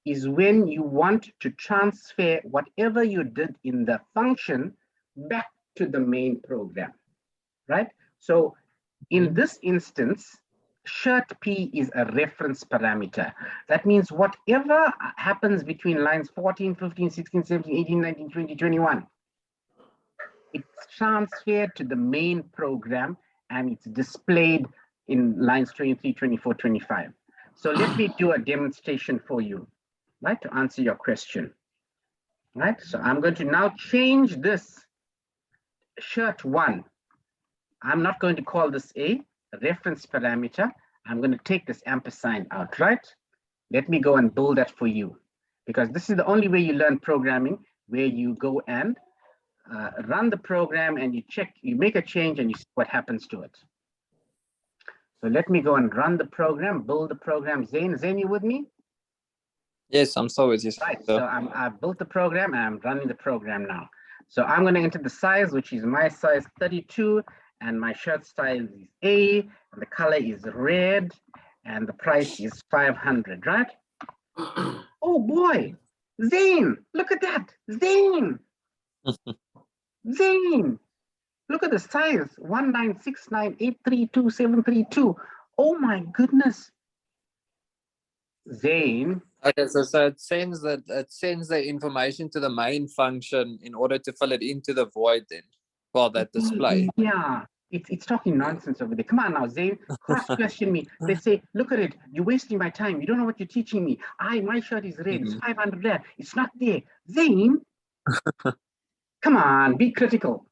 is when you want to transfer whatever you did in the function back to the main program, right? So in this instance, shirt P is a reference parameter. That means whatever happens between lines 14, 15, 16, 17, 18, 19, 20, 21, it's transferred to the main program and it's displayed in lines 23, 24, 25. So let me do a demonstration for you, right, to answer your question. Right, so I'm going to now change this shirt 1. I'm not going to call this a reference parameter. I'm going to take this ampersand out, right? Let me go and build that for you, because this is the only way you learn programming, where you go and run the program and you check, you make a change and you see what happens to it. So let me go and run the program, build the program. Zane, you with me? Yes, I'm still with you. Right, sir. so I've built the program and I'm running the program now. So I'm going to enter the size, which is my size 32, and my shirt size is A, and the color is red, and the price is 500, right? Oh boy, Zane, look at that, Zane, look at the size, 1969832,732. Oh my goodness, Zane. Okay, so it sends the information to the main function in order to fill it into the void then, well, that display. Yeah, it's talking nonsense over there. Come on now, Zane, cross-question me. Let's say, look at it, you're wasting my time. You don't know what you're teaching me. My shirt is red, it's 500 there. It's not there. Zane, come on, be critical.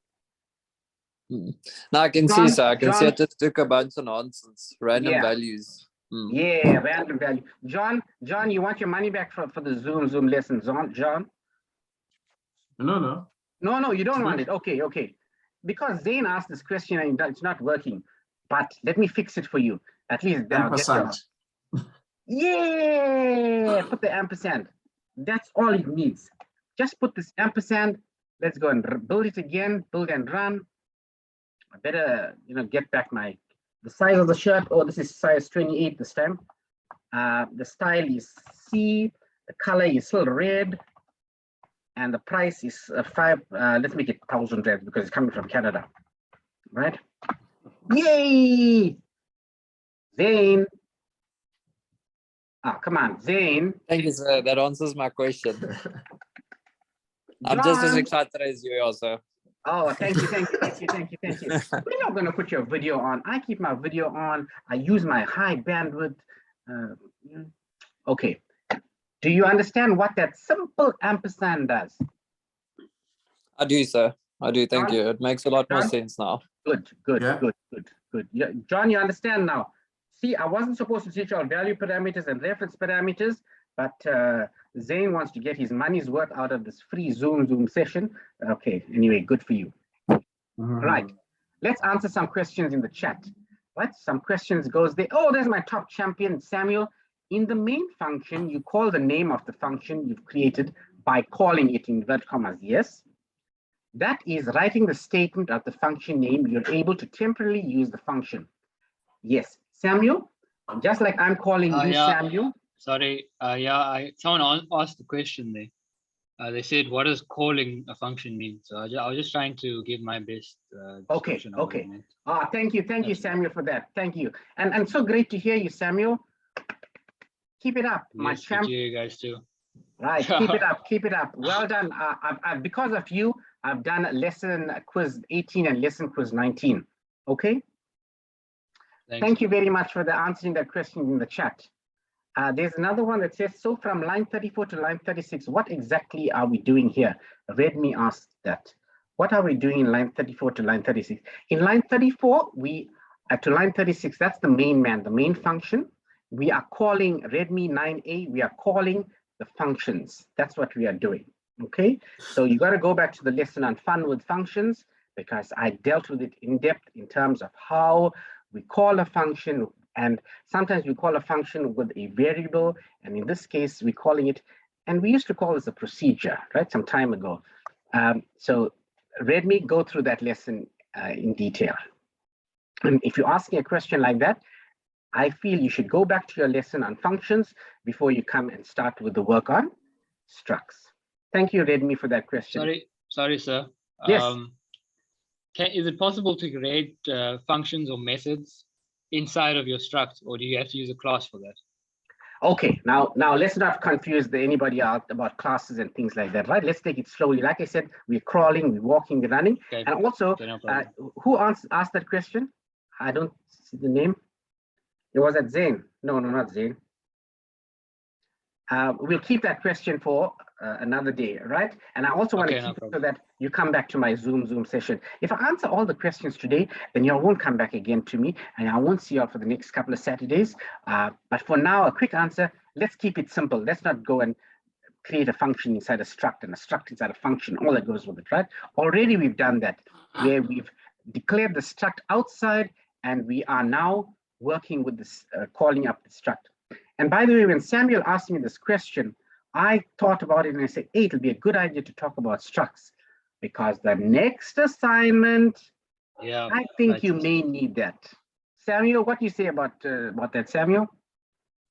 Now I can see, sir. I can see John, it just took a bunch of nonsense, random Yeah. values. Yeah, random value. John, you want your money back for the Zoom lessons, John? No. No, you don't want it. Okay. Because Zane asked this question and it's not working. But let me fix it for you. At least I'll get your... Ampersand. Yeah, put the ampersand. That's all it needs. Just put this ampersand. Let's go and build it again, build and run. I better, get back the size of the shirt. Oh, this is size 28 this time. The style is C, the color is still red, and the price is let's make it 1,000 red because it's coming from Canada, right? Yay! Zane. Come on, Zane. Thank you, sir. That answers my question. I'm just as John. excited as you are, sir. Oh, thank you. We're not going to put your video on. I keep my video on. I use my high bandwidth. Okay. Do you understand what that simple ampersand does? I do, sir. I do. Thank John? you. It makes a lot more John? sense now. Good. Yeah. Yeah, John, you understand now? See, I wasn't supposed to teach all value parameters and reference parameters, but Zane wants to get his money's worth out of this free Zoom session. Okay, anyway, good for you. Right, let's answer some questions in the chat. Right, some questions goes there. Oh, there's my top champion, Samuel. In the main function, you call the name of the function you've created by calling it in inverted commas, yes? That is writing the statement of the function name. You're able to temporarily use the function. Yes, Samuel, just like I'm calling you Yeah. Samuel. Sorry, someone asked the question there. They said, what does calling a function mean? So I was just trying to give my best description of what it meant. Thank you, Samuel, for that. Thank you. And so great to hear you, Samuel. Keep it up, my Yes, champ. good to hear you guys too. Right, keep it up. Well done. Because of you, I've done lesson quiz 18 and lesson quiz 19. Okay. Thank you very much for answering that question in the chat. There's another one that says, so from line 34 to line 36, what exactly are we doing here? Redmi asked that. What are we doing in line 34 to line 36? In line 34, to line 36, that's the main function. We are calling Redmi 9A, we are calling the functions. That's what we are doing, okay? So you gotta go back to the lesson on fun with functions, because I dealt with it in depth in terms of how we call a function, and sometimes we call a function with a variable, and in this case, we're calling it, and we used to call this a procedure, right, some time ago. So Redmi, go through that lesson in detail. And if you're asking a question like that, I feel you should go back to your lesson on functions before you come and start with the work on structs. Thank you, Redmi, for that question. Sorry, sir. Yes. Is it possible to create functions or methods inside of your struct, or do you have to use a class for that? Okay, now let's not confuse anybody out about classes and things like that, right? Let's take it slowly. Like I said, we're crawling, we're walking, we're running. Okay. And also, Okay, no problem. who asked that question? I don't see the name. It was at Zane. No, not Zane. We'll keep that question for another day, right? And I also want to keep it so that you come back to my Zoom session. If I answer all the questions today, then you all won't come back again to me, and I won't see you all for the next couple of Saturdays. But for now, a quick answer. Let's keep it simple. Let's not go and create a function inside a struct and a struct inside a function, all that goes with it, right? Already we've done that, where we've declared the struct outside, and we are now working with this, calling up the struct. And by the way, when Samuel asked me this question, I thought about it and I said, hey, it'll be a good idea to talk about structs, because the next assignment, I think you may need that. Samuel, what do you say about that, Samuel?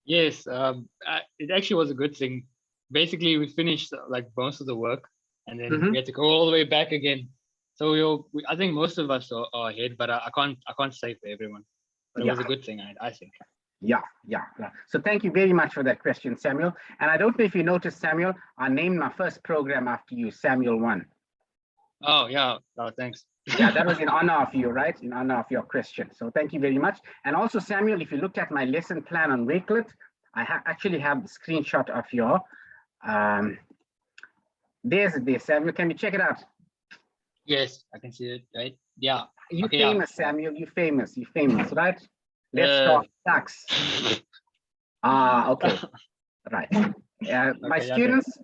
Yes, it actually was a good thing. Basically, we finished like most of the work, and then we had to go all the way back again. So I think most of us are ahead, but I can't say for everyone. But it was a good thing, I think. Yeah. So thank you very much for that question, Samuel. And I don't know if you noticed, Samuel, I named my first program after you, Samuel 1. Oh, yeah. Oh, thanks. Yeah, that was in honor of you, right? In honor of your question. So thank you very much. And also, Samuel, if you looked at my lesson plan on Wakelet, I actually have the screenshot of your, there's this, Samuel. Can you check it out? Yes, I can see it, right? Yeah. You famous, Samuel. You famous, right? Let's talk tax. Okay. Right. My students,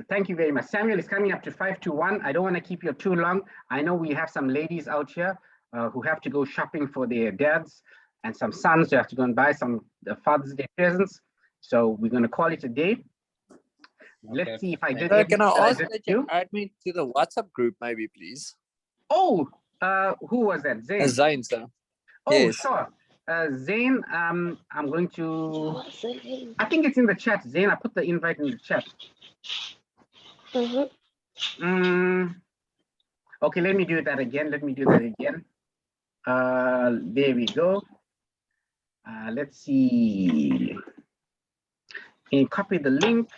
thank you very much. Samuel is coming up to 5 to 1. I don't want to keep you too long. I know we have some ladies out here who have to go shopping for their dads, and some sons who have to go and buy some Father's Day presents. So we're going to call it a day. Let's see if I did. Can I ask that you add me to the WhatsApp group, maybe, please? Oh, who was that? Zane. Zane, sir. Oh, yes. Sure. Zane, I'm going to, I think it's in the chat, Zane. I put the invite in the chat. Okay, let me do that again. There we go. Let's see. Can you copy the link?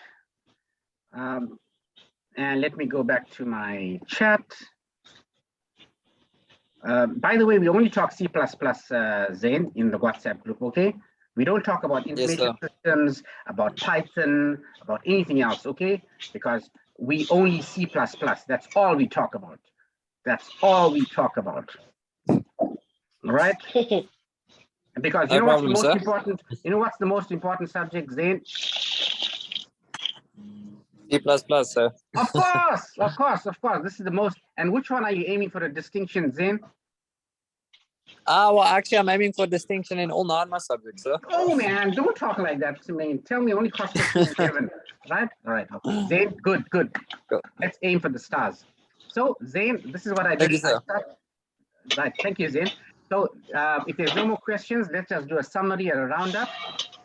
And let me go back to my chat. By the way, we only talk C++, Zane, in the WhatsApp group, okay? We don't talk about information systems, about Python, about anything else, okay? Because we only C++, that's all we talk about. All right? Because No you know what's the problem, most sir. important? You know what's the most important subject, Zain? C++, sir. Of course, of course, of course. This is the most. And which one are you aiming for a distinction, Zain? Well, actually, I'm aiming for distinction in all 9 of my subjects, sir. Oh man, don't talk like that to me. Tell me only cost 15 right? All right, okay. Zain, good, good. Good. Let's aim for the stars. So Zain, this is what I did. Thank you, sir. Right, thank you, Zain. So if there's no more questions, let's just do a summary or a roundup.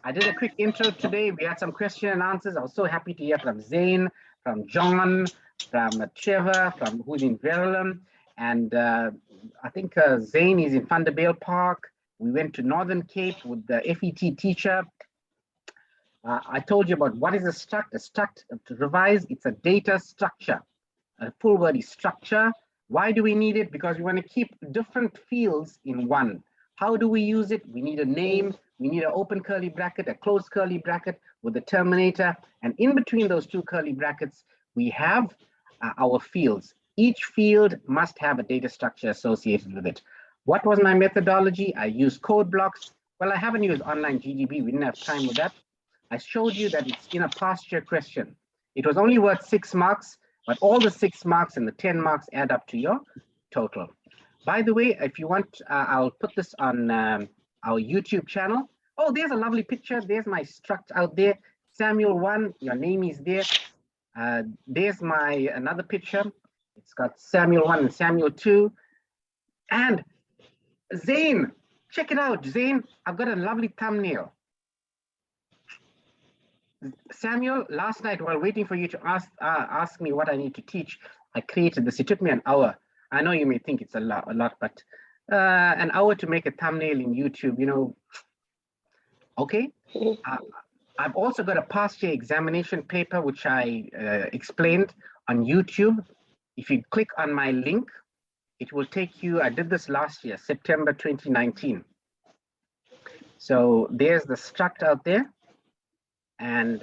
I did a quick intro today. We had some question and answers. I was so happy to hear from Zain, from John, from Trevor, from who's in Verulam, and I think Zain is in Vanderbilt Park. We went to Northern Cape with the FET teacher. I told you about what is a struct. A struct, to revise, it's a data structure. A full word is structure. Why do we need it? Because we want to keep different fields in one. How do we use it? We need a name. We need an open curly bracket, a closed curly bracket with a terminator. And in between those two curly brackets, we have our fields. Each field must have a data structure associated with it. What was my methodology? I used code blocks. Well, I haven't used online GDB. We didn't have time with that. I showed you that it's in a past year question. It was only worth 6 marks, but all the 6 marks and the 10 marks add up to your total. By the way, if you want, I'll put this on our YouTube channel. Oh, there's a lovely picture. There's my struct out there. Samuel 1, your name is there. There's my another picture. It's got Samuel 1 and Samuel 2. And Zain, check it out, Zain. I've got a lovely thumbnail. Samuel, last night while waiting for you to ask me what I need to teach, I created this. It took me an hour. I know you may think it's a lot, but an hour to make a thumbnail in YouTube, you know. Okay. I've also got a past year examination paper, which I explained on YouTube. If you click on my link, it will take you, I did this last year, September 2019. So there's the struct out there. And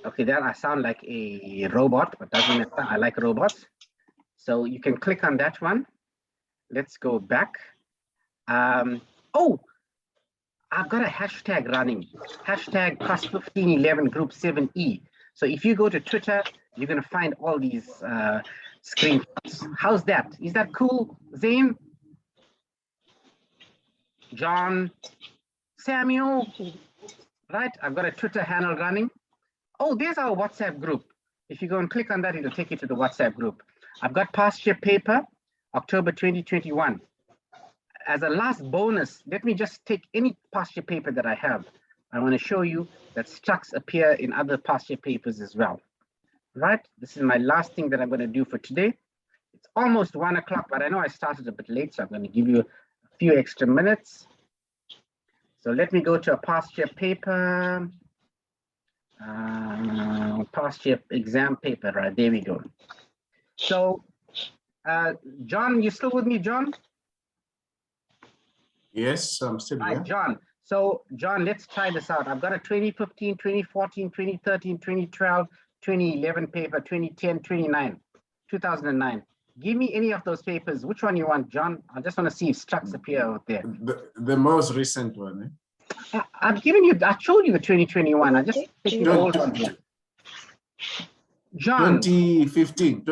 okay, there I sound like a robot, but doesn't matter. I like robots. So you can click on that one. Let's go back. Oh, I've got a hashtag running. Hashtag +1511 group 7E. So if you go to Twitter, you're going to find all these screenshots. How's that? Is that cool, Zain? John? Samuel? Right, I've got a Twitter handle running. Oh, there's our WhatsApp group. If you go and click on that, it'll take you to the WhatsApp group. I've got past year paper, October 2021. As a last bonus, let me just take any past year paper that I have. I want to show you that structs appear in other past year papers as well. Right, this is my last thing that I'm going to do for today. It's almost 1 o'clock, but I know I started a bit late, so I'm going to give you a few extra minutes. So let me go to a past year paper, past year exam paper, right? There we go. So, John, you still with me, John? Yes, I'm still here. Right, John. So, John, let's try this out. I've got a 2015, 2014, 2013, 2012, 2011 paper, 2010, 2009. Give me any of those papers. Which one you want, John? I just want to see if structs appear out there. The most recent one. I've given you, I told you the 2021. I just taking the old one here. John. 2015.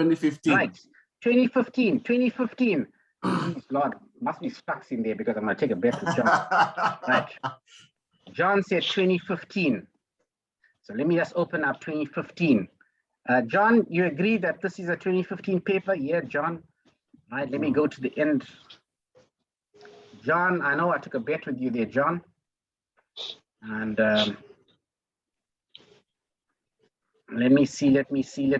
Right. 2015. Jeez, Lord, must be structs in there because I'm going to take a bet with John. Right. John said 2015. So let me just open up 2015. John, you agree that this is a 2015 paper? Yeah, John. All right, let me go to the end. John, I know I took a bet with you there, John. And let me see. Let me see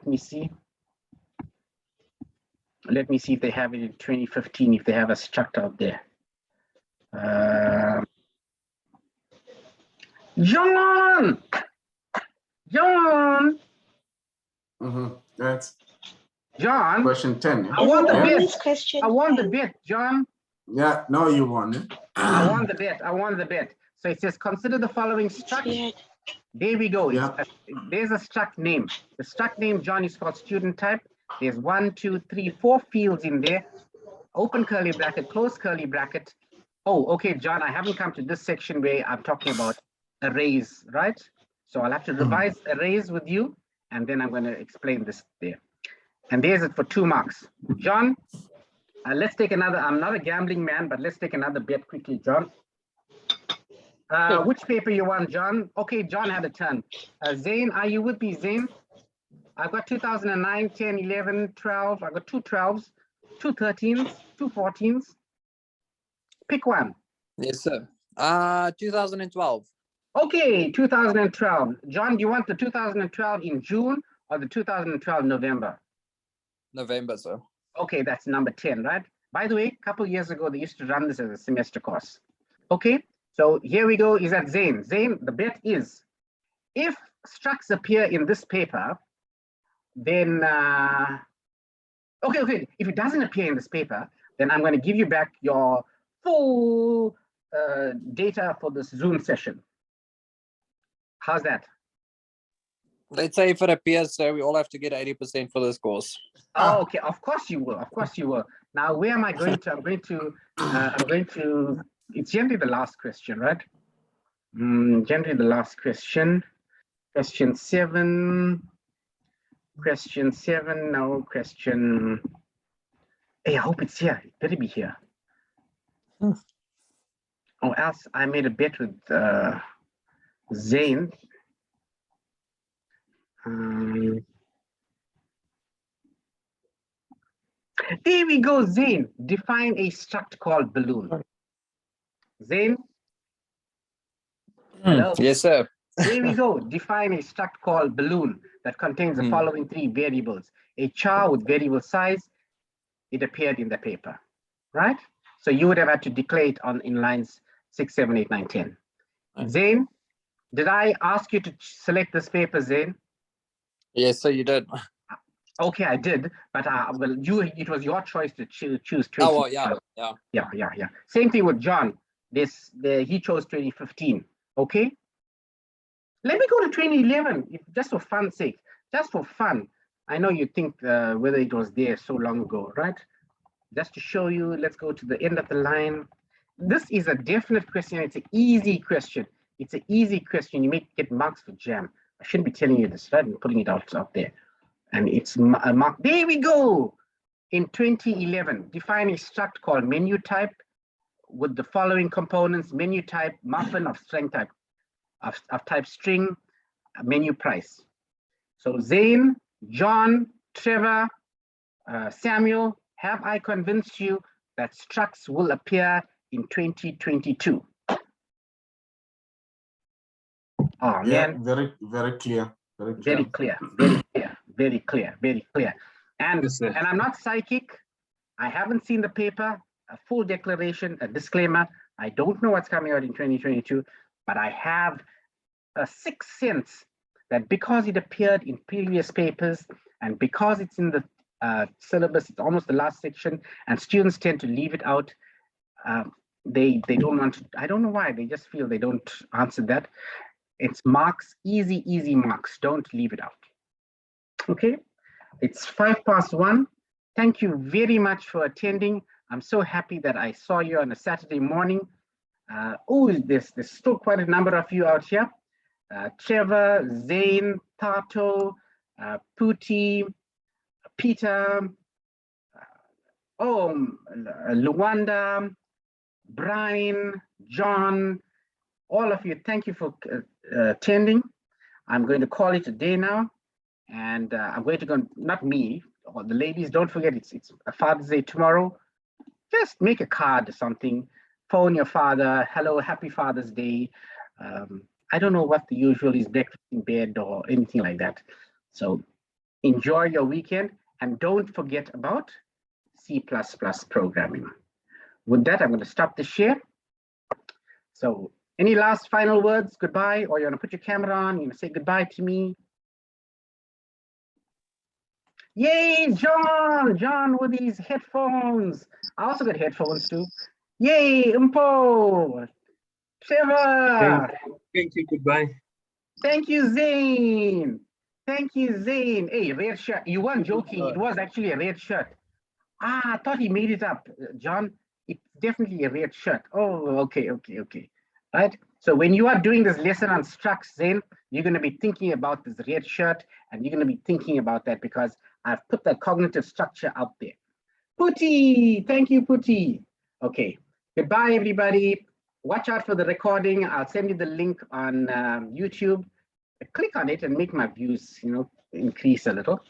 if they have it in 2015, if they have a struct out there. John! That's John. question 10. Yeah? I won the bet. Question I won the bet, John. Yeah, no, you won it. I won the bet. So it says, consider the following struct. There we go. Yeah. There's a struct name. The struct name, John, is called student type. There's 1, 2, 3, 4 fields in there. Open curly bracket, close curly bracket. Oh, okay, John, I haven't come to this section where I'm talking about arrays, right? So I'll have to revise arrays with you, and then I'm going to explain this there. And there's it for 2 marks. John, let's take another. I'm not a gambling man, but let's take another bet quickly, John. Which paper you want, John? Okay, John had a turn. Zane, are you with me, Zane? I've got 2009, 10, 11, 12. I've got 2 12s, 2 13s, 2 14s. Pick one. Yes, sir. 2012. Okay, 2012. John, do you want the 2012 in June or the 2012 November? November, sir. Okay, that's number 10, right? By the way, a couple of years ago, they used to run this as a semester course. Okay, so here we go. Is that Zane? Zane, the bet is, if structs appear in this paper, then, okay, if it doesn't appear in this paper, then I'm going to give you back your full data for this Zoom session. How's that? Let's say if it appears, so we all have to get 80% for this course. Oh, okay, of course you will. Of course you will. Now, where am I going to? I'm going to, it's generally the last question, right? Generally the last question. Question 7. Question 7, no, question. Hey, I hope it's here. It better be here. Or else I made a bet with Zane. There we go, Zane. Define a struct called balloon. Zane? Hello? Yes, sir. There we go. Define a struct called balloon that contains the following 3 variables. A char with variable size. It appeared in the paper, right? So you would have had to declare it in lines 6, 7, 8, 9, 10. Zane, did I ask you to select this paper, Zane? Yes, sir, you did. Okay, I did, but well, it was your choice to choose 20. Oh, well, yeah. Yeah. Same thing with John. He chose 2015. Okay. Let me go to 2011, just for fun's sake, just for fun. I know you think whether it was there so long ago, right? Just to show you, let's go to the end of the line. This is a definite question. It's an easy question. It's an easy question. You may get marks for jam. I shouldn't be telling you this, right? I'm putting it out there. And it's a mark. There we go. In 2011, define a struct called menu type with the following components: menu type, muffin of string type, of type string, menu price. So Zane, John, Trevor, Samuel, have I convinced you that structs will appear in 2022? Oh, Yeah, man. very, very clear. Very clear. And, Yes, sir. and I'm not psychic. I haven't seen the paper, a full declaration, a disclaimer. I don't know what's coming out in 2022, but I have a sixth sense that because it appeared in previous papers and because it's in the syllabus, it's almost the last section, and students tend to leave it out. They don't want to, I don't know why, they just feel they don't answer that. It's marks, easy marks. Don't leave it out. Okay, it's 1:05. Thank you very much for attending. I'm so happy that I saw you on a Saturday morning. There's still quite a number of you out here. Trevor, Zane, Tato, Puti, Peter, Luanda, Brian, John, all of you, thank you for attending. I'm going to call it a day now, and I'm going to go, not me, or the ladies, don't forget it's a Father's Day tomorrow. Just make a card or something, phone your father, hello, happy Father's Day. I don't know what the usual is, breakfast in bed or anything like that. So enjoy your weekend, and don't forget about C++ programming. With that, I'm going to stop the share. So any last final words, goodbye, or you want to put your camera on, you want to say goodbye to me? Yay, John with these headphones. I also got headphones too. Yay, Umpo, Trevor. Thank you. Goodbye. Thank you, Zane. Hey, red shirt. You weren't joking. It was actually a red shirt. I thought he made it up, John. it's definitely a red shirt. Oh, okay. Right. So when you are doing this lesson on structs, then you're going to be thinking about this red shirt, and you're going to be thinking about that because I've put the cognitive structure out there. Putty, thank you, Putty. Okay, goodbye, everybody. Watch out for the recording. I'll send you the link on YouTube. Click on it and make my views, increase a little.